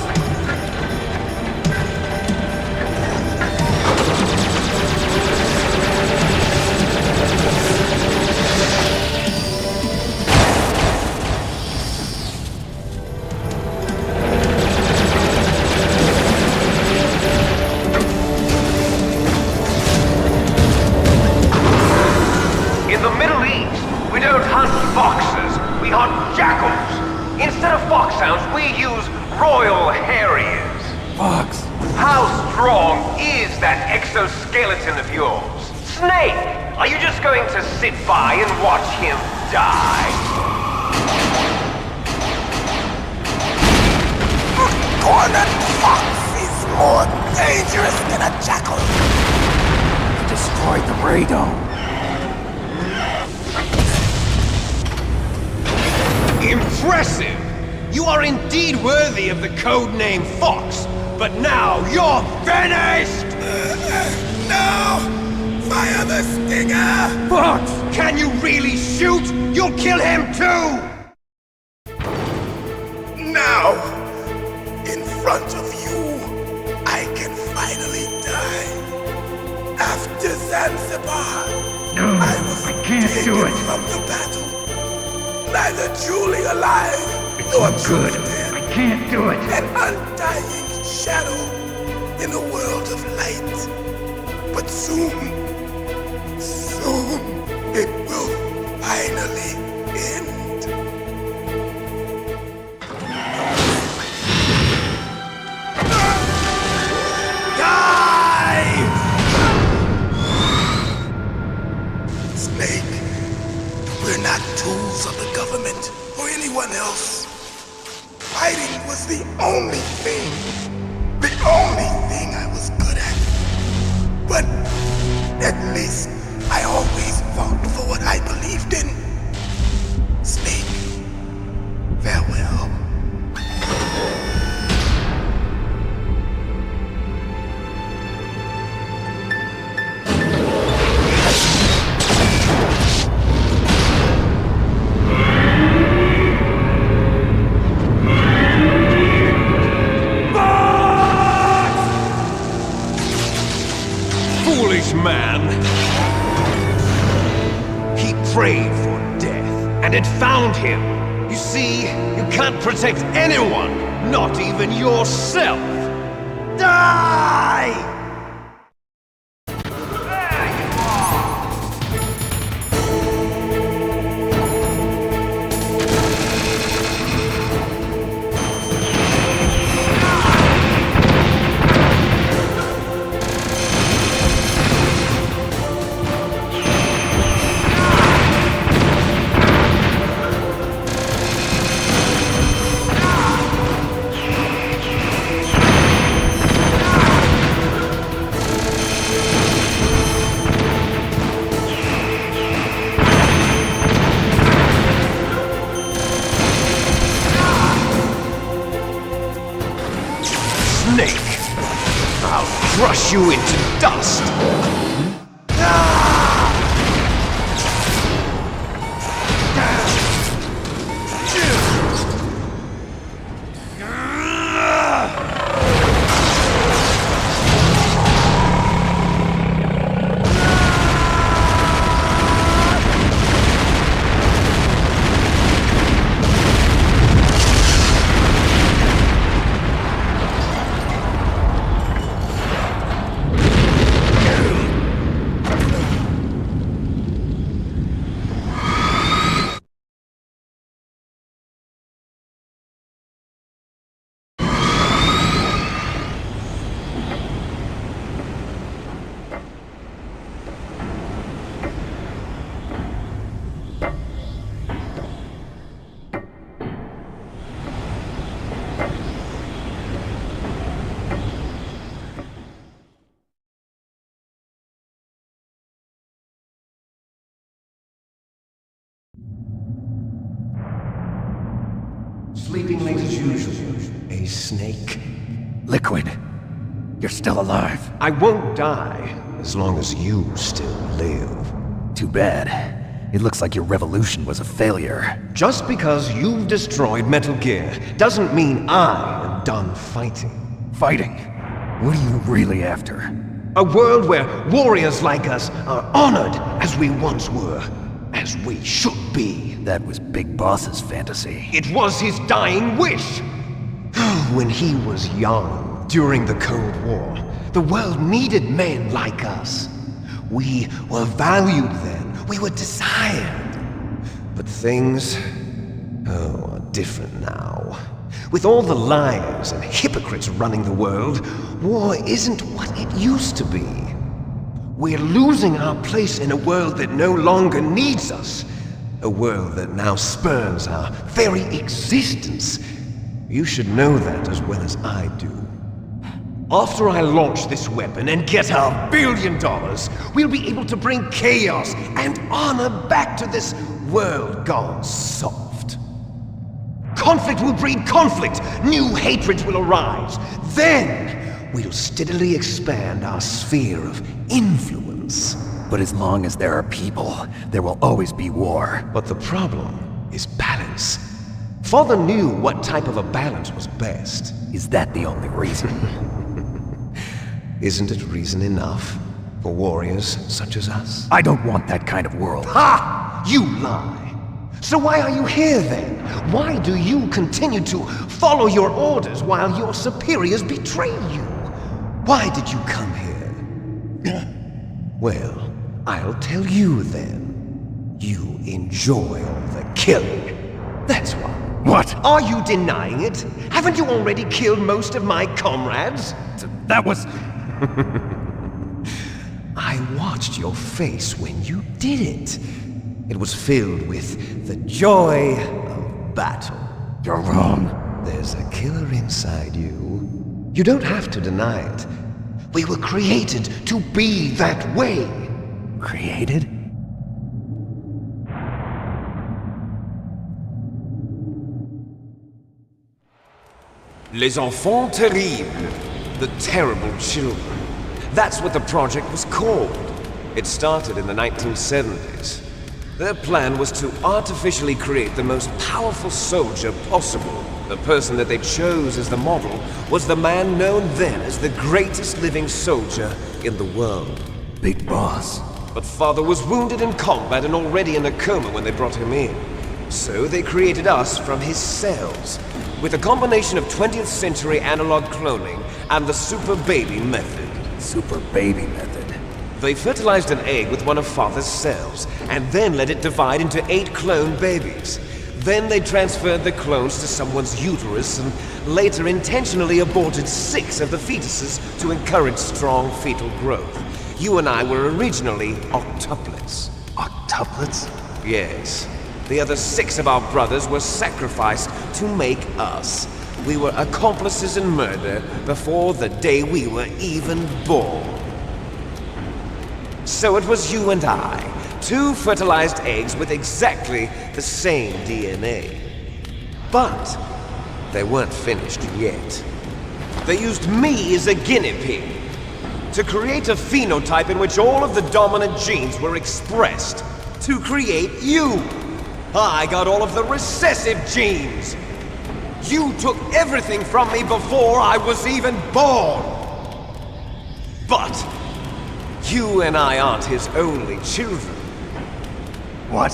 foxes, we hunt jackals. Instead of foxhounds, we use royal harriers. Fox. How strong is that exoskeleton of yours? Snake, are you just going to sit by and watch him die? A cornered fox is more dangerous than a jackal. Destroyed the radome. Impressive! You are indeed worthy of the codename Fox, but now you're finished! No! Fire the stinger! Fox! Can you really shoot? You'll kill him too! Now, in front of you, I can finally die. After Zanzibar, No, I can't taken do it. from the battle. Neither truly alive nor Good. truly dead. I can't do it. An undying shadow in a world of light. But soon, it will finally end. Die! Snake, we're not tools of the government or anyone else. Fighting was the only thing I was good at. But at least I always fought for what I believed in. Snake, farewell. Foolish man! He prayed for death, and it found him. You see, you can't protect anyone, not even yourself. Die! There you are! Snake! I'll crush you into dust! Sleeping late as usual, a snake. Liquid. You're still alive. I won't die as long as you still live. Too bad. It looks like your revolution was a failure. Just because you've destroyed Metal Gear doesn't mean I am done fighting. Fighting? What are you really after? A world where warriors like us are honored as we once were, as we should be. That was Big Boss's fantasy. It was his dying wish. When he was young, during the Cold War, the world needed men like us. We were valued then. We were desired. But things, are different now. With all the liars and hypocrites running the world, war isn't what it used to be. We're losing our place in a world that no longer needs us. A world that now spurns our very existence. You should know that as well as I do. After I launch this weapon and get $1 billion, we'll be able to bring chaos and honor back to this world gone soft. Conflict will breed conflict. New hatreds will arise. Then we'll steadily expand our sphere of influence. But as long as there are people, there will always be war. But the problem is balance. Father knew what type of a balance was best. Is that the only reason? Isn't it reason enough for warriors such as us? I don't want that kind of world. Ha! You lie! So why are you here then? Why do you continue to follow your orders while your superiors betray you? Why did you come here? Well, I'll tell you then. You enjoy all the killing. That's why. What? Are you denying it? Haven't you already killed most of my comrades? That was... I watched your face when you did it. It was filled with the joy of battle. You're wrong. There's a killer inside you. You don't have to deny it. We were created to be that way. Created? Les enfants terribles. The terrible children. That's what the project was called. It started in the 1970s. Their plan was to artificially create the most powerful soldier possible. The person that they chose as the model was the man known then as the greatest living soldier in the world. Big Boss. But Father was wounded in combat and already in a coma when they brought him in. So they created us from his cells, with a combination of 20th century analog cloning and the super baby method. Super baby method. They fertilized an egg with one of Father's cells, and then let it divide into 8 clone babies. Then they transferred the clones to someone's uterus, and later intentionally aborted 6 of the fetuses to encourage strong fetal growth. You and I were originally octuplets. Octuplets? Yes. The other 6 of our brothers were sacrificed to make us. We were accomplices in murder before the day we were even born. So it was you and I, 2 fertilized eggs with exactly the same DNA. But they weren't finished yet. They used me as a guinea pig to create a phenotype in which all of the dominant genes were expressed to create you. I got all of the recessive genes. You took everything from me before I was even born. But you and I aren't his only children. What?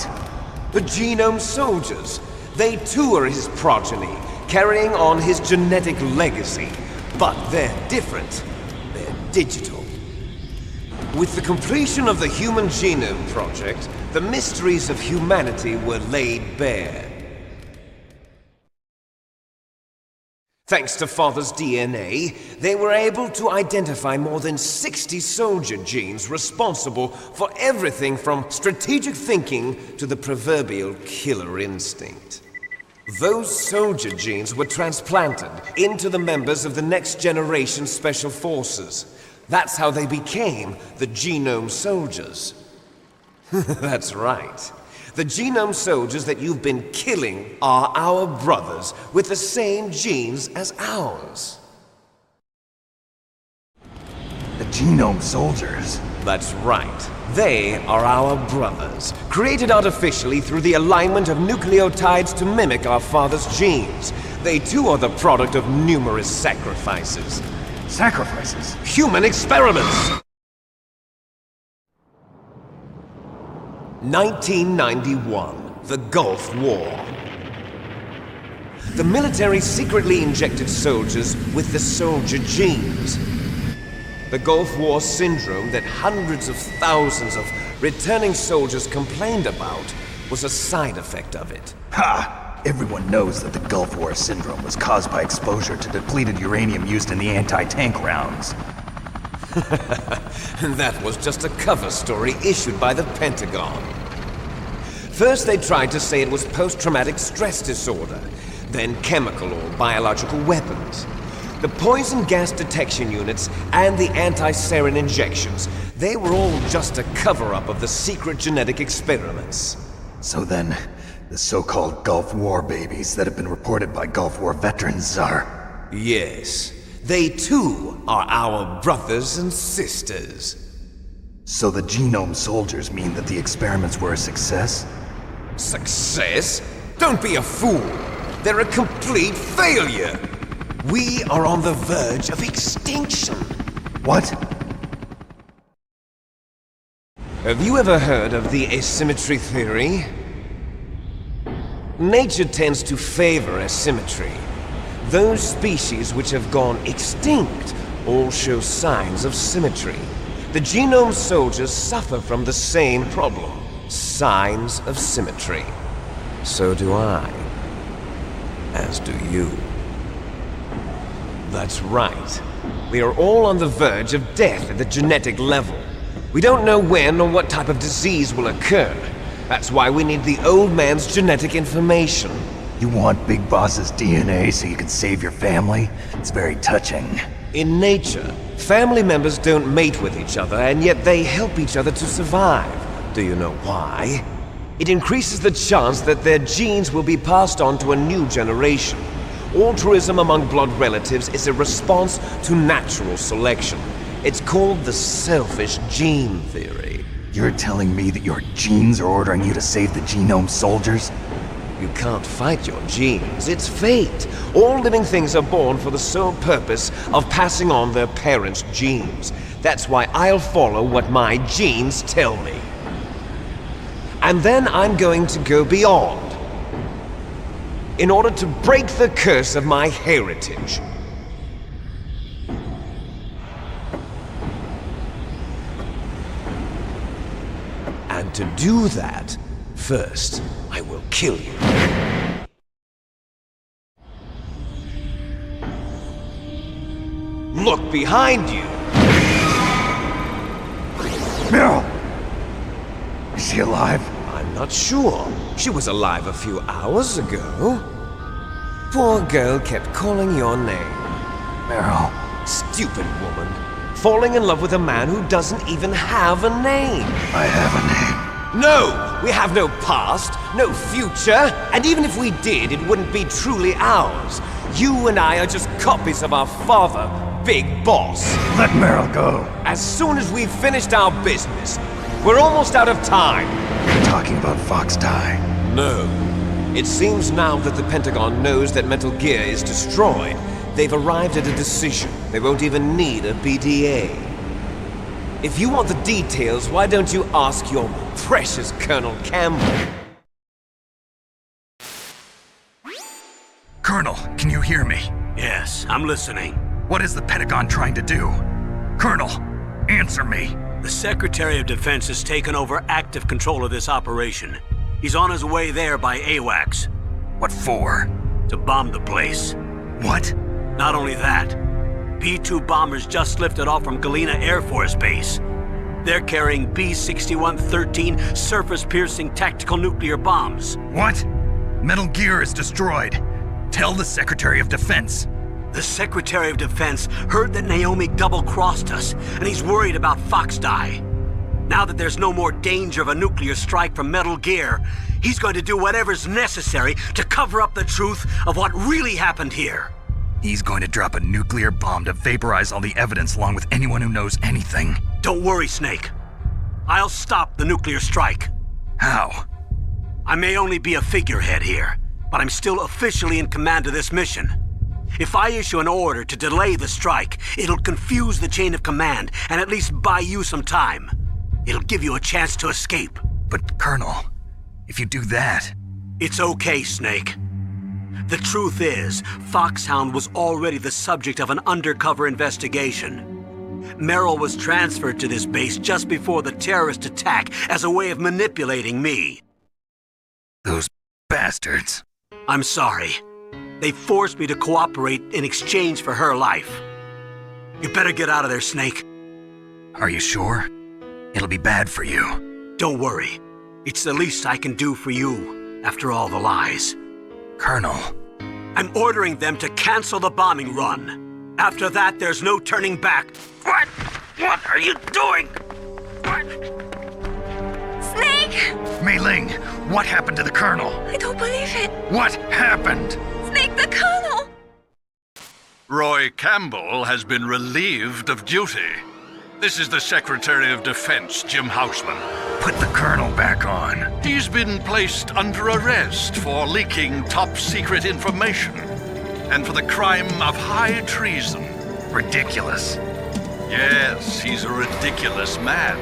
The genome soldiers. They too are his progeny, carrying on his genetic legacy. But they're different. They're digital. With the completion of the Human Genome Project, the mysteries of humanity were laid bare. Thanks to Father's DNA, they were able to identify more than 60 soldier genes responsible for everything from strategic thinking to the proverbial killer instinct. Those soldier genes were transplanted into the members of the next generation special forces. That's how they became the genome soldiers. That's right. The genome soldiers that you've been killing are our brothers with the same genes as ours. The genome soldiers? That's right. They are our brothers, created artificially through the alignment of nucleotides to mimic our father's genes. They too are the product of numerous sacrifices. Sacrifices? Human experiments! 1991, the Gulf War. The military secretly injected soldiers with the soldier genes. The Gulf War syndrome that hundreds of thousands of returning soldiers complained about was a side effect of it. Ha! Everyone knows that the Gulf War syndrome was caused by exposure to depleted uranium used in the anti-tank rounds. That was just a cover story issued by the Pentagon. First they tried to say it was post-traumatic stress disorder, then chemical or biological weapons. The poison gas detection units and the anti-sarin injections, they were all just a cover-up of the secret genetic experiments. So then, the so-called Gulf War babies that have been reported by Gulf War veterans are... Yes, they too are our brothers and sisters. So the genome soldiers mean that the experiments were a success? Success? Don't be a fool! They're a complete failure! We are on the verge of extinction. What? Have you ever heard of the asymmetry theory? Nature tends to favor asymmetry. Those species which have gone extinct all show signs of symmetry. The genome soldiers suffer from the same problem. Signs of symmetry. So do I. As do you. That's right. We are all on the verge of death at the genetic level. We don't know when or what type of disease will occur. That's why we need the old man's genetic information. You want Big Boss's DNA so you can save your family? It's very touching. In nature, family members don't mate with each other, and yet they help each other to survive. Do you know why? It increases the chance that their genes will be passed on to a new generation. Altruism among blood relatives is a response to natural selection. It's called the selfish gene theory. You're telling me that your genes are ordering you to save the genome soldiers? You can't fight your genes. It's fate. All living things are born for the sole purpose of passing on their parents' genes. That's why I'll follow what my genes tell me. And then I'm going to go beyond. In order to break the curse of my heritage. And to do that, first, I will kill you. Look behind you! Meryl! Is she alive? I'm not sure. She was alive a few hours ago. Poor girl kept calling your name. Meryl. Stupid woman. Falling in love with a man who doesn't even have a name. I have a name. No! We have no past, no future, and even if we did, it wouldn't be truly ours. You and I are just copies of our father, Big Boss. Let Meryl go. As soon as we've finished our business, we're almost out of time. You're talking about Fox Die. No. It seems now that the Pentagon knows that Metal Gear is destroyed. They've arrived at a decision. They won't even need a BDA. If you want the details, why don't you ask your precious Colonel Campbell? Colonel, can you hear me? Yes, I'm listening. What is the Pentagon trying to do? Colonel, answer me. The Secretary of Defense has taken over active control of this operation. He's on his way there by AWACS. What for? To bomb the place. What? Not only that, B-2 bombers just lifted off from Galena Air Force Base. They're carrying B-6113 surface-piercing tactical nuclear bombs. What? Metal Gear is destroyed. Tell the Secretary of Defense. The Secretary of Defense heard that Naomi double-crossed us, and he's worried about Fox Die. Now that there's no more danger of a nuclear strike from Metal Gear, he's going to do whatever's necessary to cover up the truth of what really happened here. He's going to drop a nuclear bomb to vaporize all the evidence along with anyone who knows anything. Don't worry, Snake. I'll stop the nuclear strike. How? I may only be a figurehead here, but I'm still officially in command of this mission. If I issue an order to delay the strike, it'll confuse the chain of command and at least buy you some time. It'll give you a chance to escape. But, Colonel, if you do that... It's okay, Snake. The truth is, Foxhound was already the subject of an undercover investigation. Merrill was transferred to this base just before the terrorist attack as a way of manipulating me. Those bastards. I'm sorry. They forced me to cooperate in exchange for her life. You better get out of there, Snake. Are you sure? It'll be bad for you. Don't worry. It's the least I can do for you, after all the lies. Colonel. I'm ordering them to cancel the bombing run. After that, there's no turning back. What? What are you doing? What? Snake! Mei Ling, what happened to the Colonel? I don't believe it. What happened? Snake, the Colonel! Roy Campbell has been relieved of duty. This is the Secretary of Defense, Jim Houseman. Put the Colonel back on. He's been placed under arrest for leaking top-secret information and for the crime of high treason. Ridiculous. Yes, he's a ridiculous man.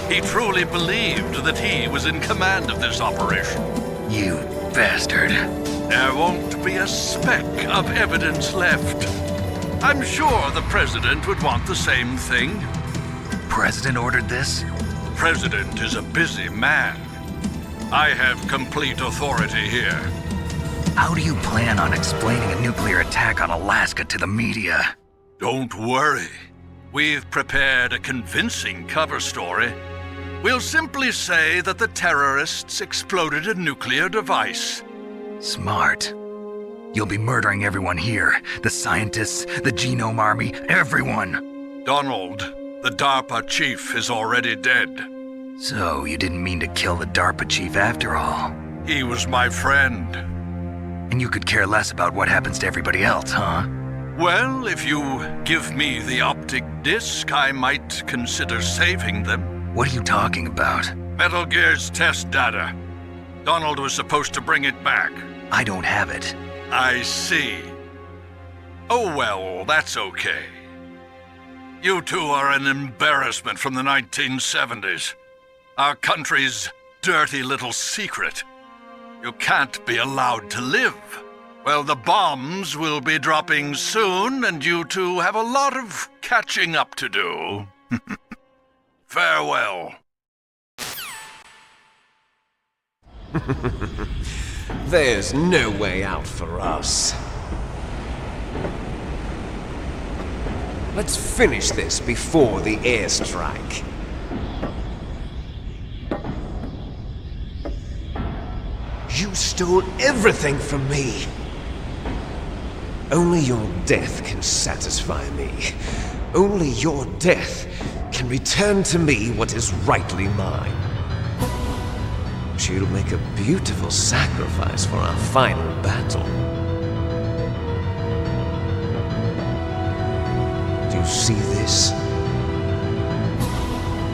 He truly believed that he was in command of this operation. You bastard. There won't be a speck of evidence left. I'm sure the President would want the same thing. President ordered this? The President is a busy man. I have complete authority here. How do you plan on explaining a nuclear attack on Alaska to the media? Don't worry. We've prepared a convincing cover story. We'll simply say that the terrorists exploded a nuclear device. Smart. You'll be murdering everyone here. The scientists, the Genome Army, everyone. Donald, the DARPA chief, is already dead. So, you didn't mean to kill the DARPA chief after all. He was my friend. And you could care less about what happens to everybody else, huh? Well, if you give me the optic disc, I might consider saving them. What are you talking about? Metal Gear's test data. Donald was supposed to bring it back. I don't have it. I see. Oh well, that's okay. You two are an embarrassment from the 1970s. Our country's dirty little secret. You can't be allowed to live. Well, the bombs will be dropping soon, and you two have a lot of catching up to do. Farewell. There's no way out for us. Let's finish this before the airstrike. You stole everything from me. Only your death can satisfy me. Only your death can return to me what is rightly mine. She'll make a beautiful sacrifice for our final battle. Do you see this?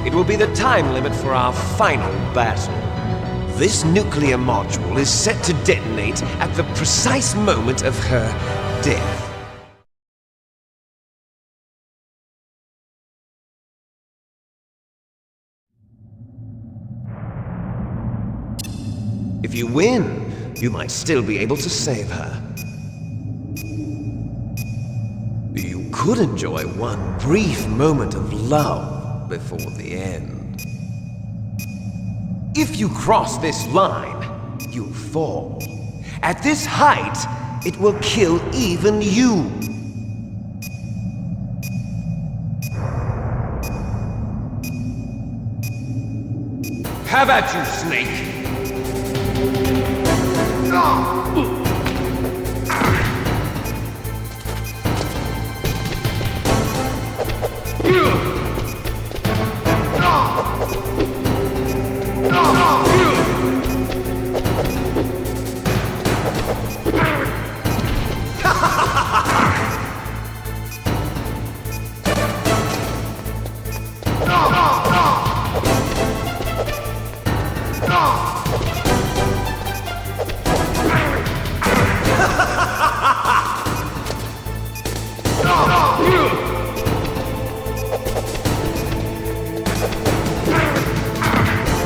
It will be the time limit for our final battle. This nuclear module is set to detonate at the precise moment of her death. If you win, you might still be able to save her. You could enjoy one brief moment of love before the end. If you cross this line, you'll fall. At this height, it will kill even you. Have at you, Snake!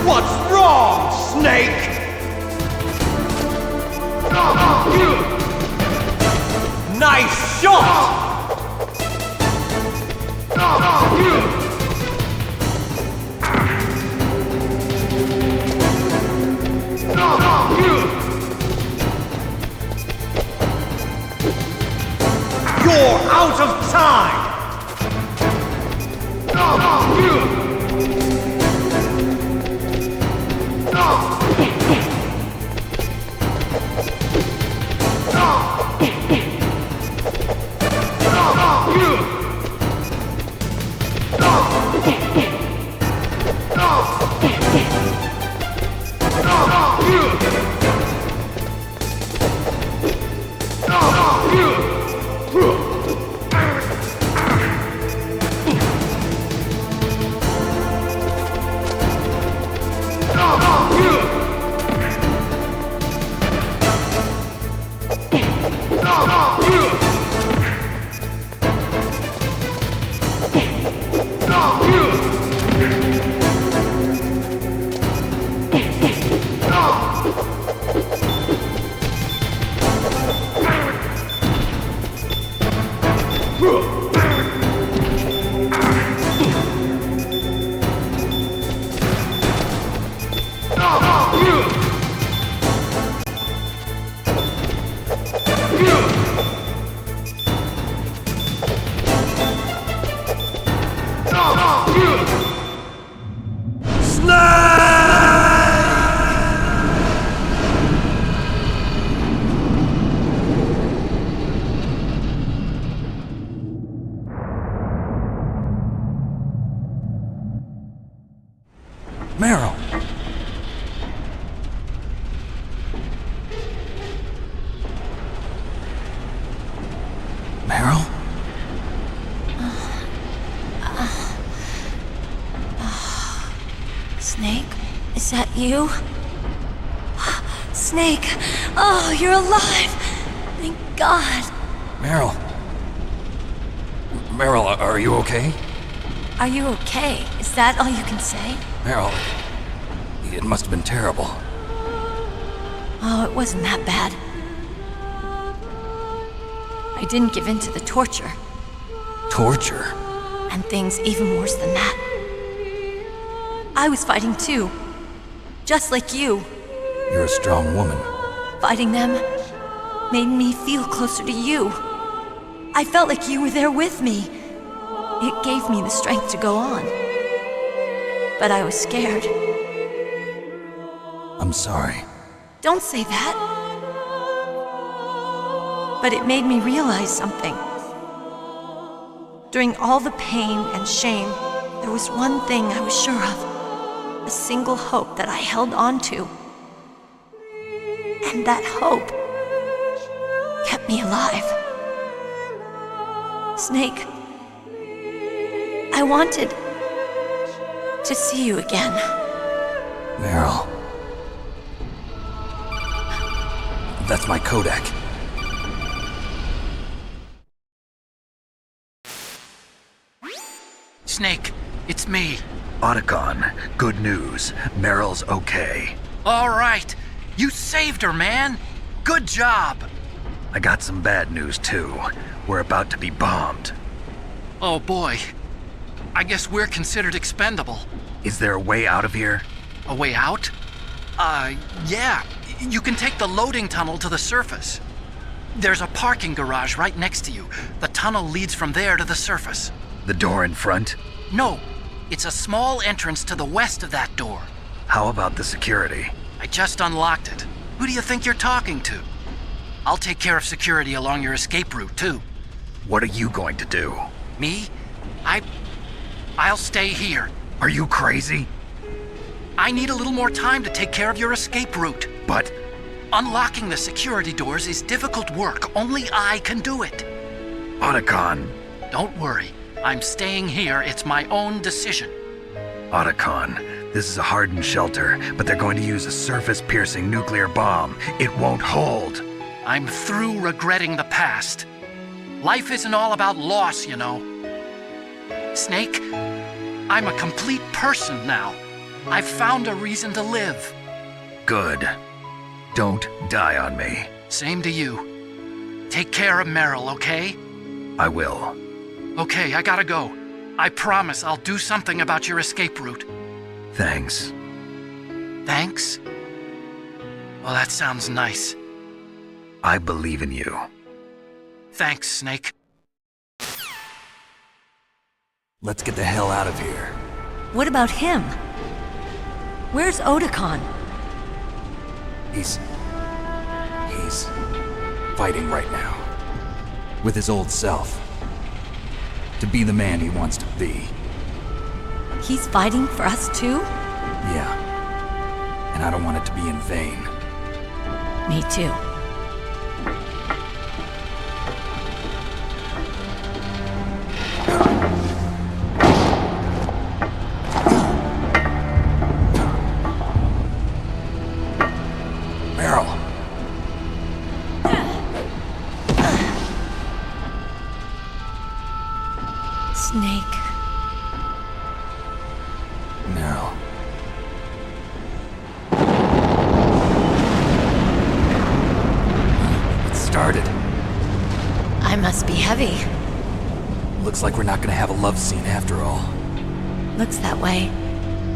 What's wrong, Snake? Nice shot! out of time! Meryl! Meryl? Snake? Is that you? Snake! Oh, you're alive! Thank God! Meryl? Meryl, are you okay? Are you okay? Is that all you can say? Meryl, it must have been terrible. Oh, it wasn't that bad. I didn't give in to the torture. Torture? And things even worse than that. I was fighting too. Just like you. You're a strong woman. Fighting them made me feel closer to you. I felt like you were there with me. It gave me the strength to go on. But I was scared. I'm sorry. Don't say that. But it made me realize something. During all the pain and shame, there was one thing I was sure of. A single hope that I held on to. And that hope kept me alive. Snake, I wanted to see you again. Meryl. That's my codec. Snake, it's me. Otacon, good news. Meryl's okay. All right. You saved her, man. Good job. I got some bad news, too. We're about to be bombed. Oh, boy. I guess we're considered expendable. Is there a way out of here? A way out? Yeah. You can take the loading tunnel to the surface. There's a parking garage right next to you. The tunnel leads from there to the surface. The door in front? No. It's a small entrance to the west of that door. How about the security? I just unlocked it. Who do you think you're talking to? I'll take care of security along your escape route, too. What are you going to do? Me? I'll stay here. Are you crazy? I need a little more time to take care of your escape route. But... Unlocking the security doors is difficult work. Only I can do it. Otacon. Don't worry. I'm staying here. It's my own decision. Otacon, this is a hardened shelter, but they're going to use a surface-piercing nuclear bomb. It won't hold. I'm through regretting the past. Life isn't all about loss, you know. Snake, I'm a complete person now. I've found a reason to live. Good. Don't die on me. Same to you. Take care of Meryl, okay? I will. Okay, I gotta go. I promise I'll do something about your escape route. Thanks. Thanks? Well, that sounds nice. I believe in you. Thanks, Snake. Let's get the hell out of here. What about him? Where's Otakon? He's fighting right now. With his old self. To be the man he wants to be. He's fighting for us too? Yeah. And I don't want it to be in vain. Me too. Snake. No. It started. I must be heavy. Looks like we're not gonna have a love scene after all. Looks that way.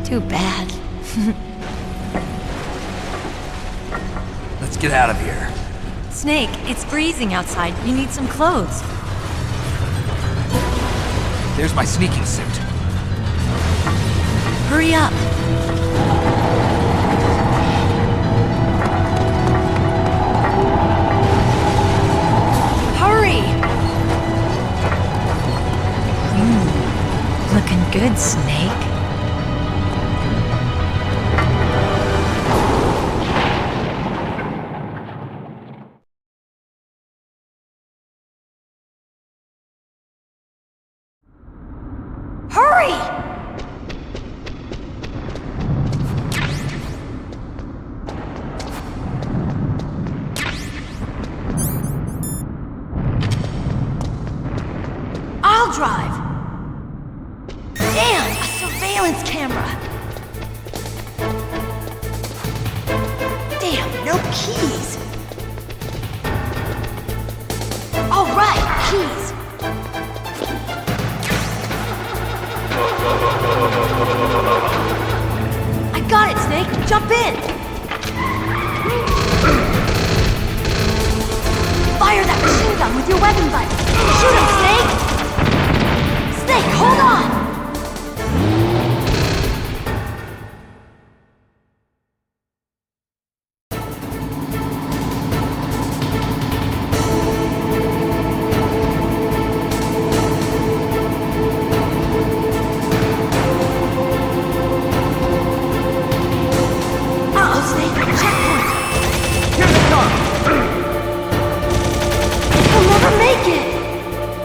Too bad. Let's get out of here. Snake, it's freezing outside. You need some clothes. There's my sneaking suit. Hurry up. Hurry! Looking good, Snake. Hurry! I'll drive. Damn, a surveillance camera. Damn, no keys. All right, keys. I got it, Snake. Jump in. Fire that machine gun with your weapon button. Shoot him, Snake. Snake, hold on.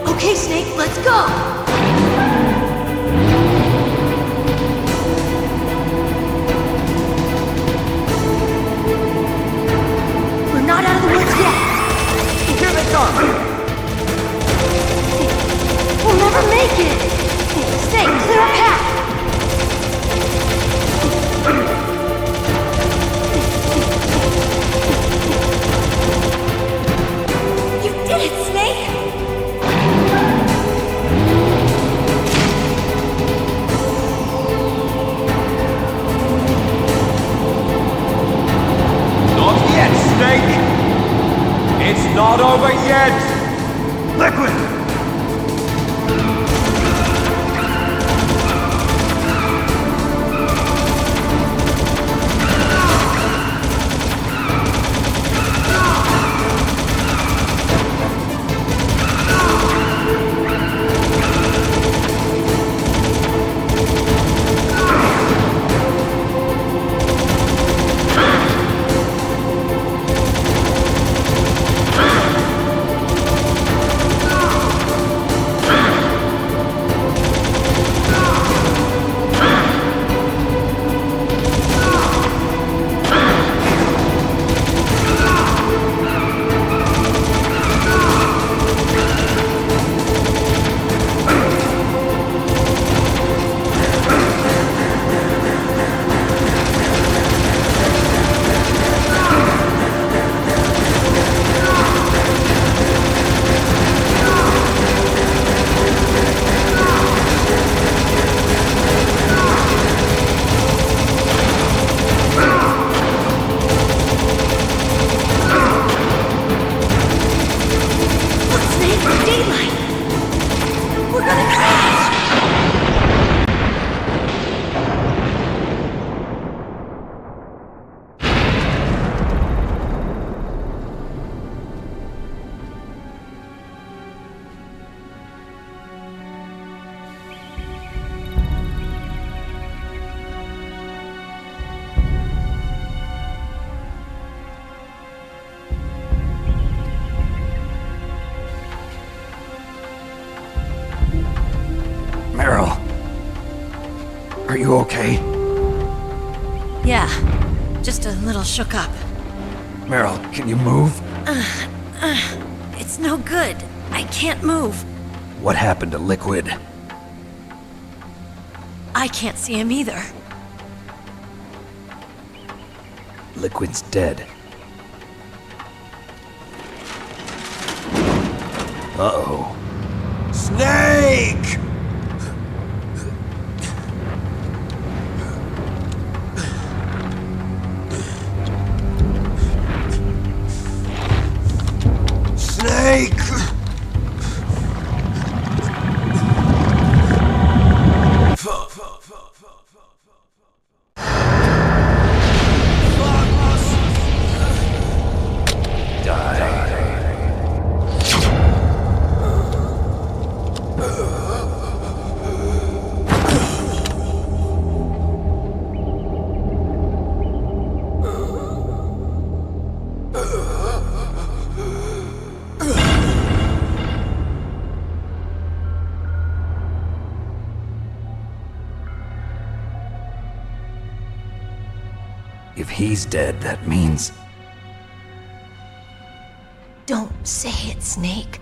Okay, Snake, let's go! We're not out of the woods yet! Here they come! We'll never make it! Snake, clear a path! You did it, Snake! It's not over yet! Liquid! Are you okay? Yeah, just a little shook up. Meryl, can you move? It's no good. I can't move. What happened to Liquid? I can't see him either. Liquid's dead. Uh-oh. Snake! Snake! If he's dead, that means... Don't say it, Snake.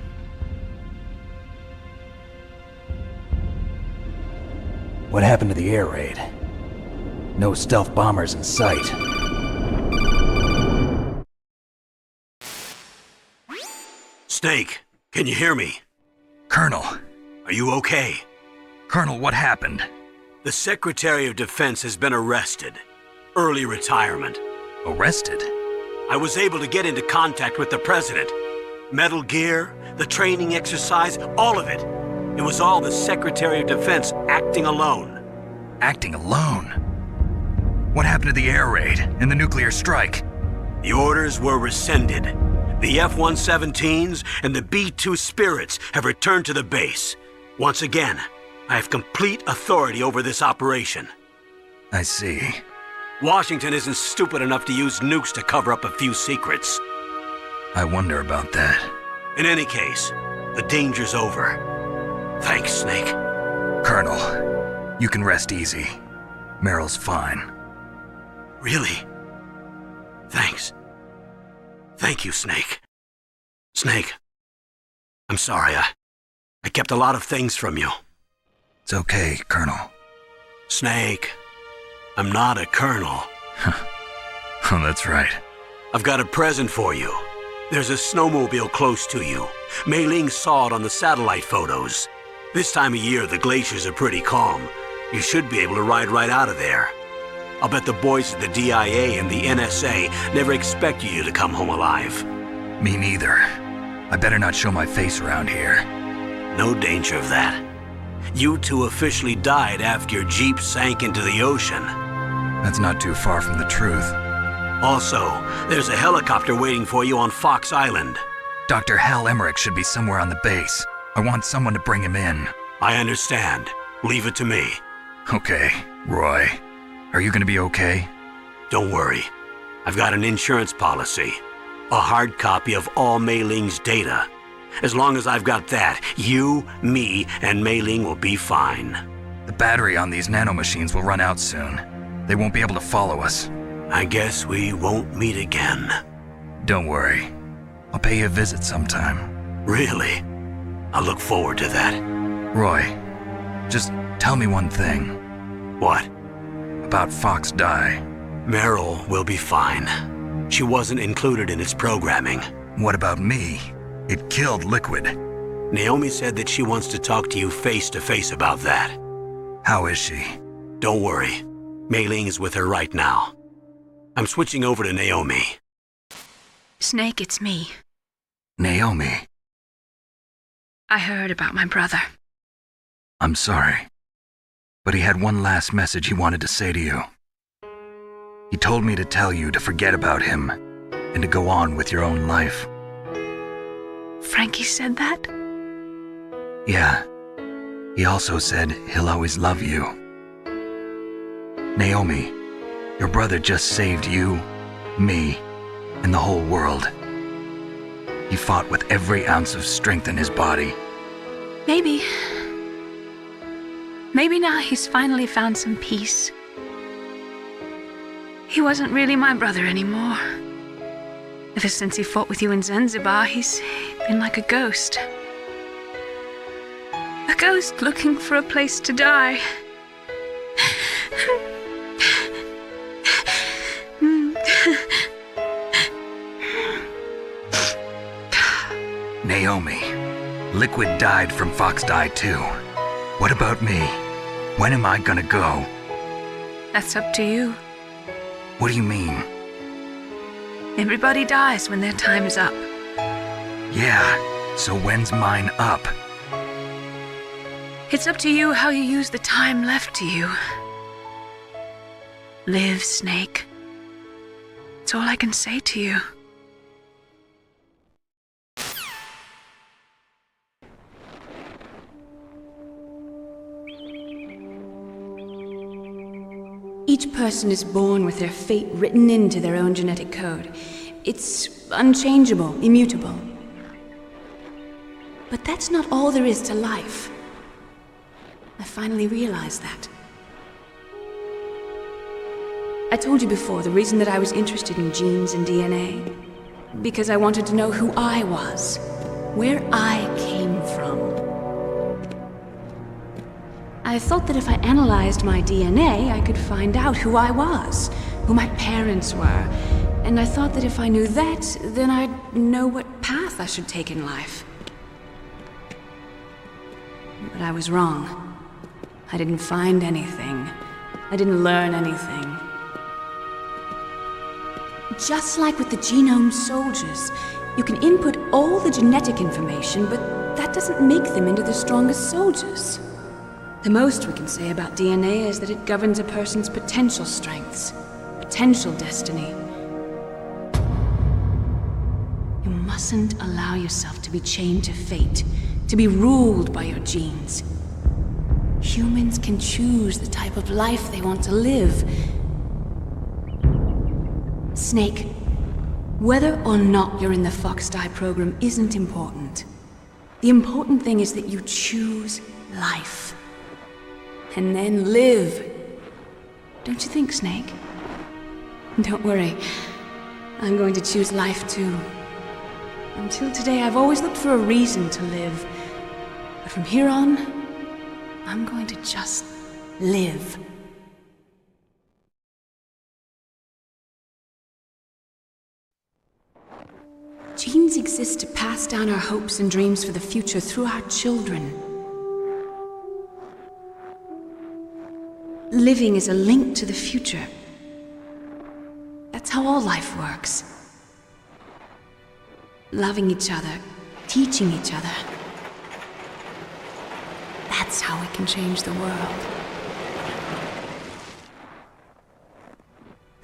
What happened to the air raid? No stealth bombers in sight. Snake, can you hear me? Colonel. Are you okay? Colonel, what happened? The Secretary of Defense has been arrested. Early retirement. Arrested? I was able to get into contact with the President. Metal Gear, the training exercise, all of it. It was all the Secretary of Defense acting alone. Acting alone? What happened to the air raid and the nuclear strike? The orders were rescinded. The F-117s and the B-2 Spirits have returned to the base. Once again, I have complete authority over this operation. I see. Washington isn't stupid enough to use nukes to cover up a few secrets. I wonder about that. In any case, the danger's over. Thanks, Snake. Colonel, you can rest easy. Meryl's fine. Really? Thanks. Thank you, Snake. Snake, I'm sorry, I kept a lot of things from you. It's okay, Colonel. Snake, I'm not a colonel. Oh, that's right. I've got a present for you. There's a snowmobile close to you. Mei Ling saw it on the satellite photos. This time of year, the glaciers are pretty calm. You should be able to ride right out of there. I'll bet the boys at the DIA and the NSA never expected you to come home alive. Me neither. I better not show my face around here. No danger of that. You two officially died after your Jeep sank into the ocean. That's not too far from the truth. Also, there's a helicopter waiting for you on Fox Island. Dr. Hal Emmerich should be somewhere on the base. I want someone to bring him in. I understand. Leave it to me. Okay, Roy. Are you gonna be okay? Don't worry. I've got an insurance policy. A hard copy of all Mei Ling's data. As long as I've got that, you, me, and Mei Ling will be fine. The battery on these nanomachines will run out soon. They won't be able to follow us. I guess we won't meet again. Don't worry. I'll pay you a visit sometime. Really? I'll look forward to that. Roy, just tell me one thing. What? About Fox Die. Meryl will be fine. She wasn't included in its programming. What about me? It killed Liquid. Naomi said that she wants to talk to you face to face about that. How is she? Don't worry. Mei Ling is with her right now. I'm switching over to Naomi. Snake, it's me. Naomi. I heard about my brother. I'm sorry. But he had one last message he wanted to say to you. He told me to tell you to forget about him and to go on with your own life. Frankie said that? Yeah. He also said he'll always love you. Naomi, your brother just saved you, me, and the whole world. He fought with every ounce of strength in his body. Maybe. Maybe now he's finally found some peace. He wasn't really my brother anymore. Ever since he fought with you in Zanzibar, he's been like a ghost. A ghost looking for a place to die. Naomi, Liquid died from Fox Die too. What about me? When am I gonna go? That's up to you. What do you mean? Everybody dies when their time is up. Yeah, so when's mine up? It's up to you how you use the time left to you. Live, Snake. That's all I can say to you. Each person is born with their fate written into their own genetic code. It's unchangeable, immutable. But that's not all there is to life. I finally realized that. I told you before the reason that I was interested in genes and DNA. Because I wanted to know who I was, where I came from. I thought that if I analyzed my DNA, I could find out who I was, who my parents were. And I thought that if I knew that, then I'd know what path I should take in life. But I was wrong. I didn't find anything. I didn't learn anything. Just like with the genome soldiers, you can input all the genetic information, but that doesn't make them into the strongest soldiers. The most we can say about DNA is that it governs a person's potential strengths, potential destiny. You mustn't allow yourself to be chained to fate, to be ruled by your genes. Humans can choose the type of life they want to live. Snake, whether or not you're in the Fox Die program isn't important. The important thing is that you choose life. And then live. Don't you think, Snake? Don't worry. I'm going to choose life too. Until today, I've always looked for a reason to live. But from here on, I'm going to just live. Genes exist to pass down our hopes and dreams for the future through our children. Living is a link to the future. That's how all life works. Loving each other, teaching each other. That's how we can change the world.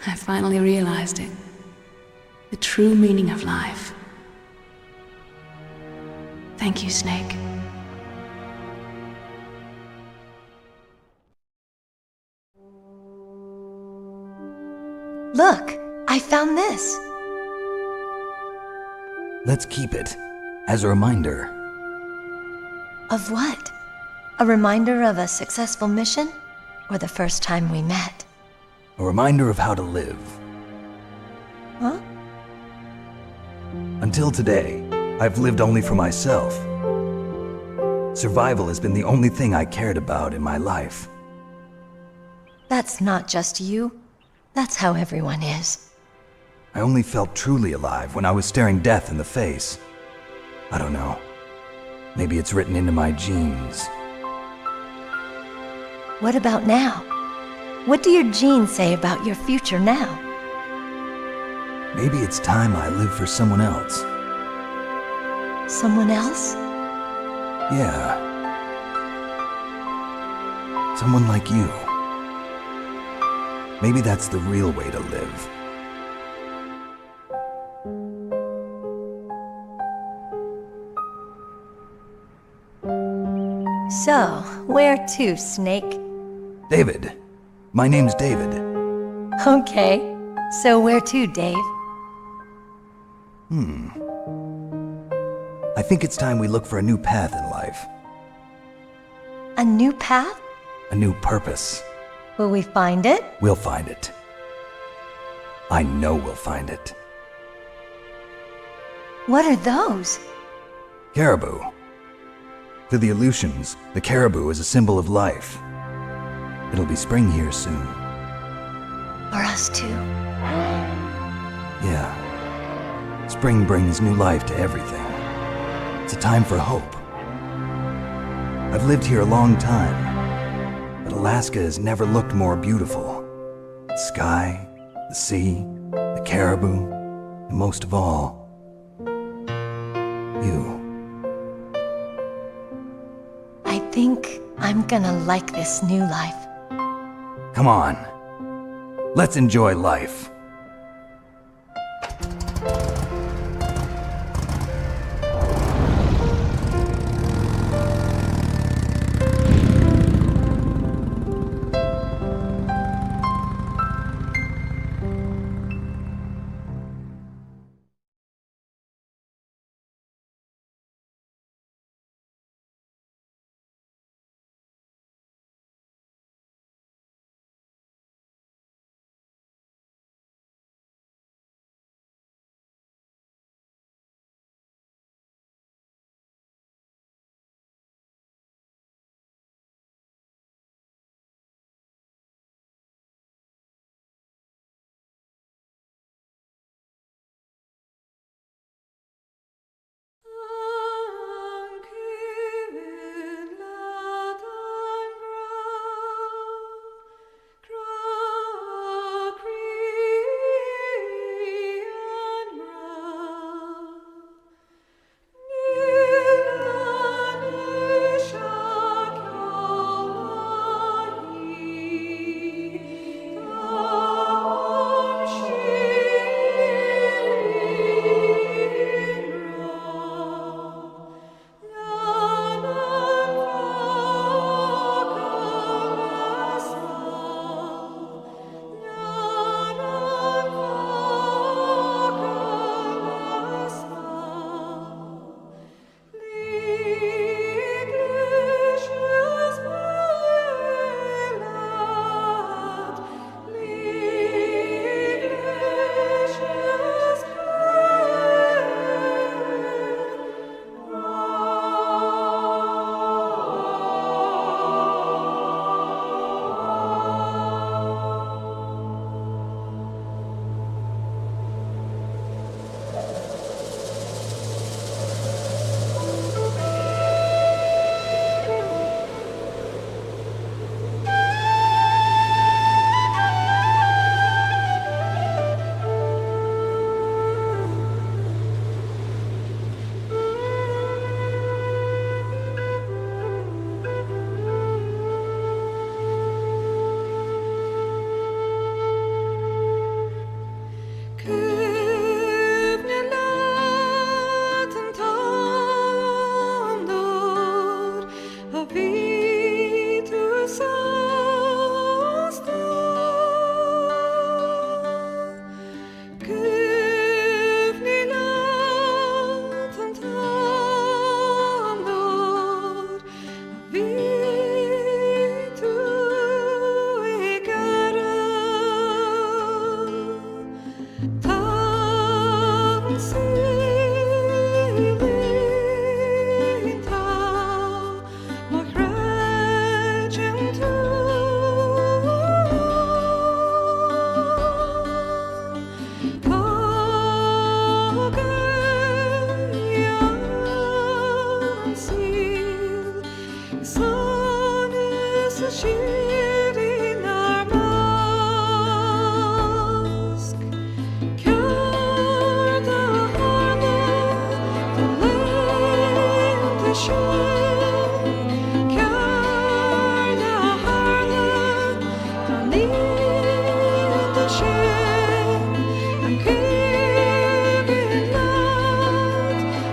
I finally realized it. The true meaning of life. Thank you, Snake. Look, I found this. Let's keep it as a reminder. Of what? A reminder of a successful mission? Or the first time we met? A reminder of how to live. Huh? Until today, I've lived only for myself. Survival has been the only thing I cared about in my life. That's not just you. That's how everyone is. I only felt truly alive when I was staring death in the face. I don't know. Maybe it's written into my genes. What about now? What do your genes say about your future now? Maybe it's time I live for someone else. Someone else? Yeah. Someone like you. Maybe that's the real way to live. So, where to, Snake? David. My name's David. Okay. So where to, Dave? I think it's time we look for a new path in life. A new path? a new purpose. Will we find it? We'll find it. I know we'll find it. What are those? Caribou. To the Aleutians, the caribou is a symbol of life. It'll be spring here soon. For us too? Yeah. Spring brings new life to everything. It's a time for hope. I've lived here a long time, but Alaska has never looked more beautiful. The sky, the sea, the caribou, and most of all, you. I think I'm gonna like this new life. Come on. Let's enjoy life.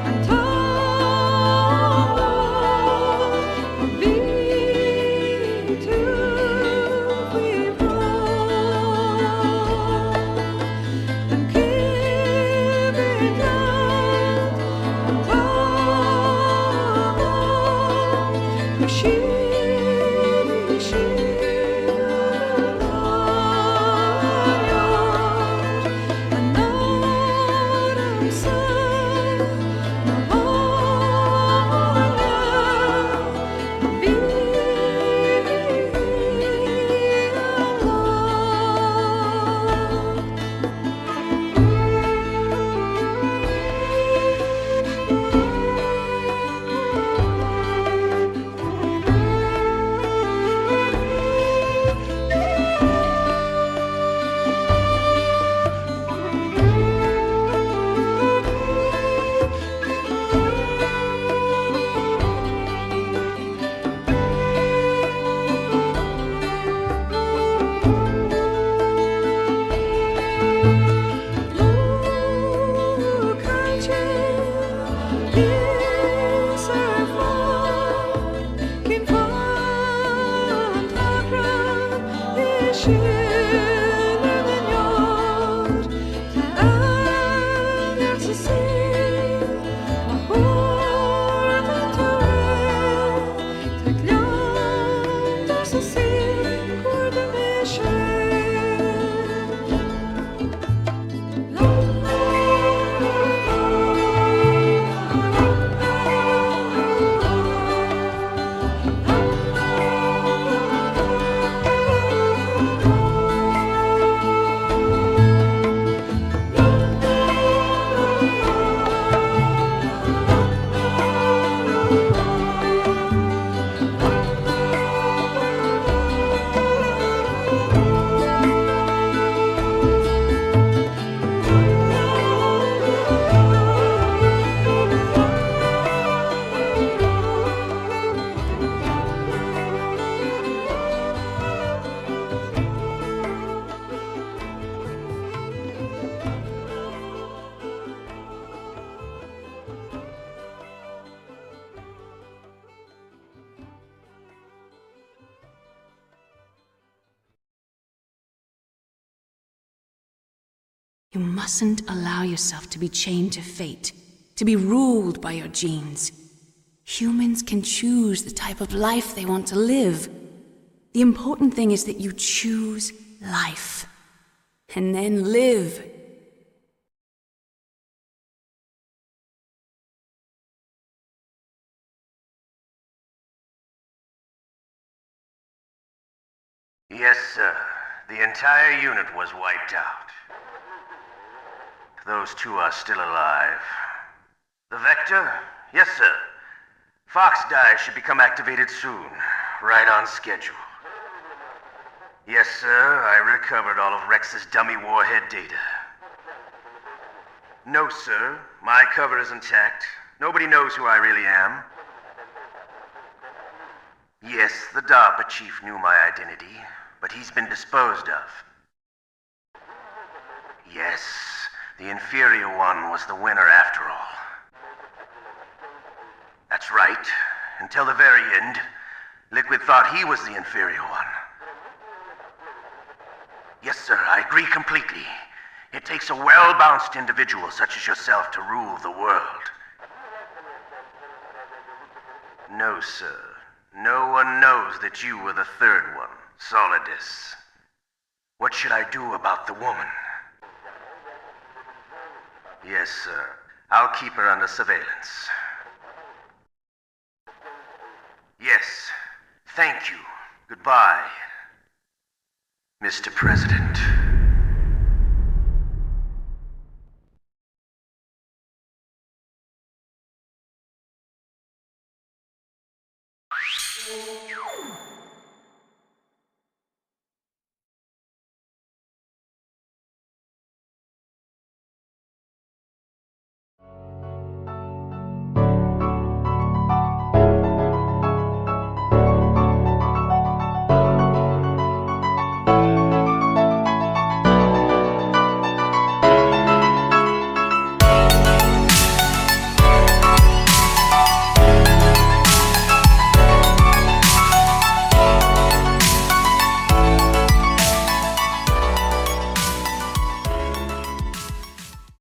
I'm You mustn't allow yourself to be chained to fate, to be ruled by your genes. Humans can choose the type of life they want to live. The important thing is that you choose life. And then live. Yes, sir. The entire unit was wiped out. Those two are still alive. The Vector? Yes, sir. Fox die should become activated soon. Right on schedule. Yes, sir. I recovered all of Rex's dummy warhead data. No, sir. My cover is intact. Nobody knows who I really am. Yes, the DARPA chief knew my identity, but he's been disposed of. Yes, the inferior one was the winner after all. That's right. Until the very end, Liquid thought he was the inferior one. Yes, sir, I agree completely. It takes a well-balanced individual such as yourself to rule the world. No, sir. No one knows that you were the third one, Solidus. What should I do about the woman? Yes, sir. I'll keep her under surveillance. Yes. Thank you. Goodbye, Mr. President.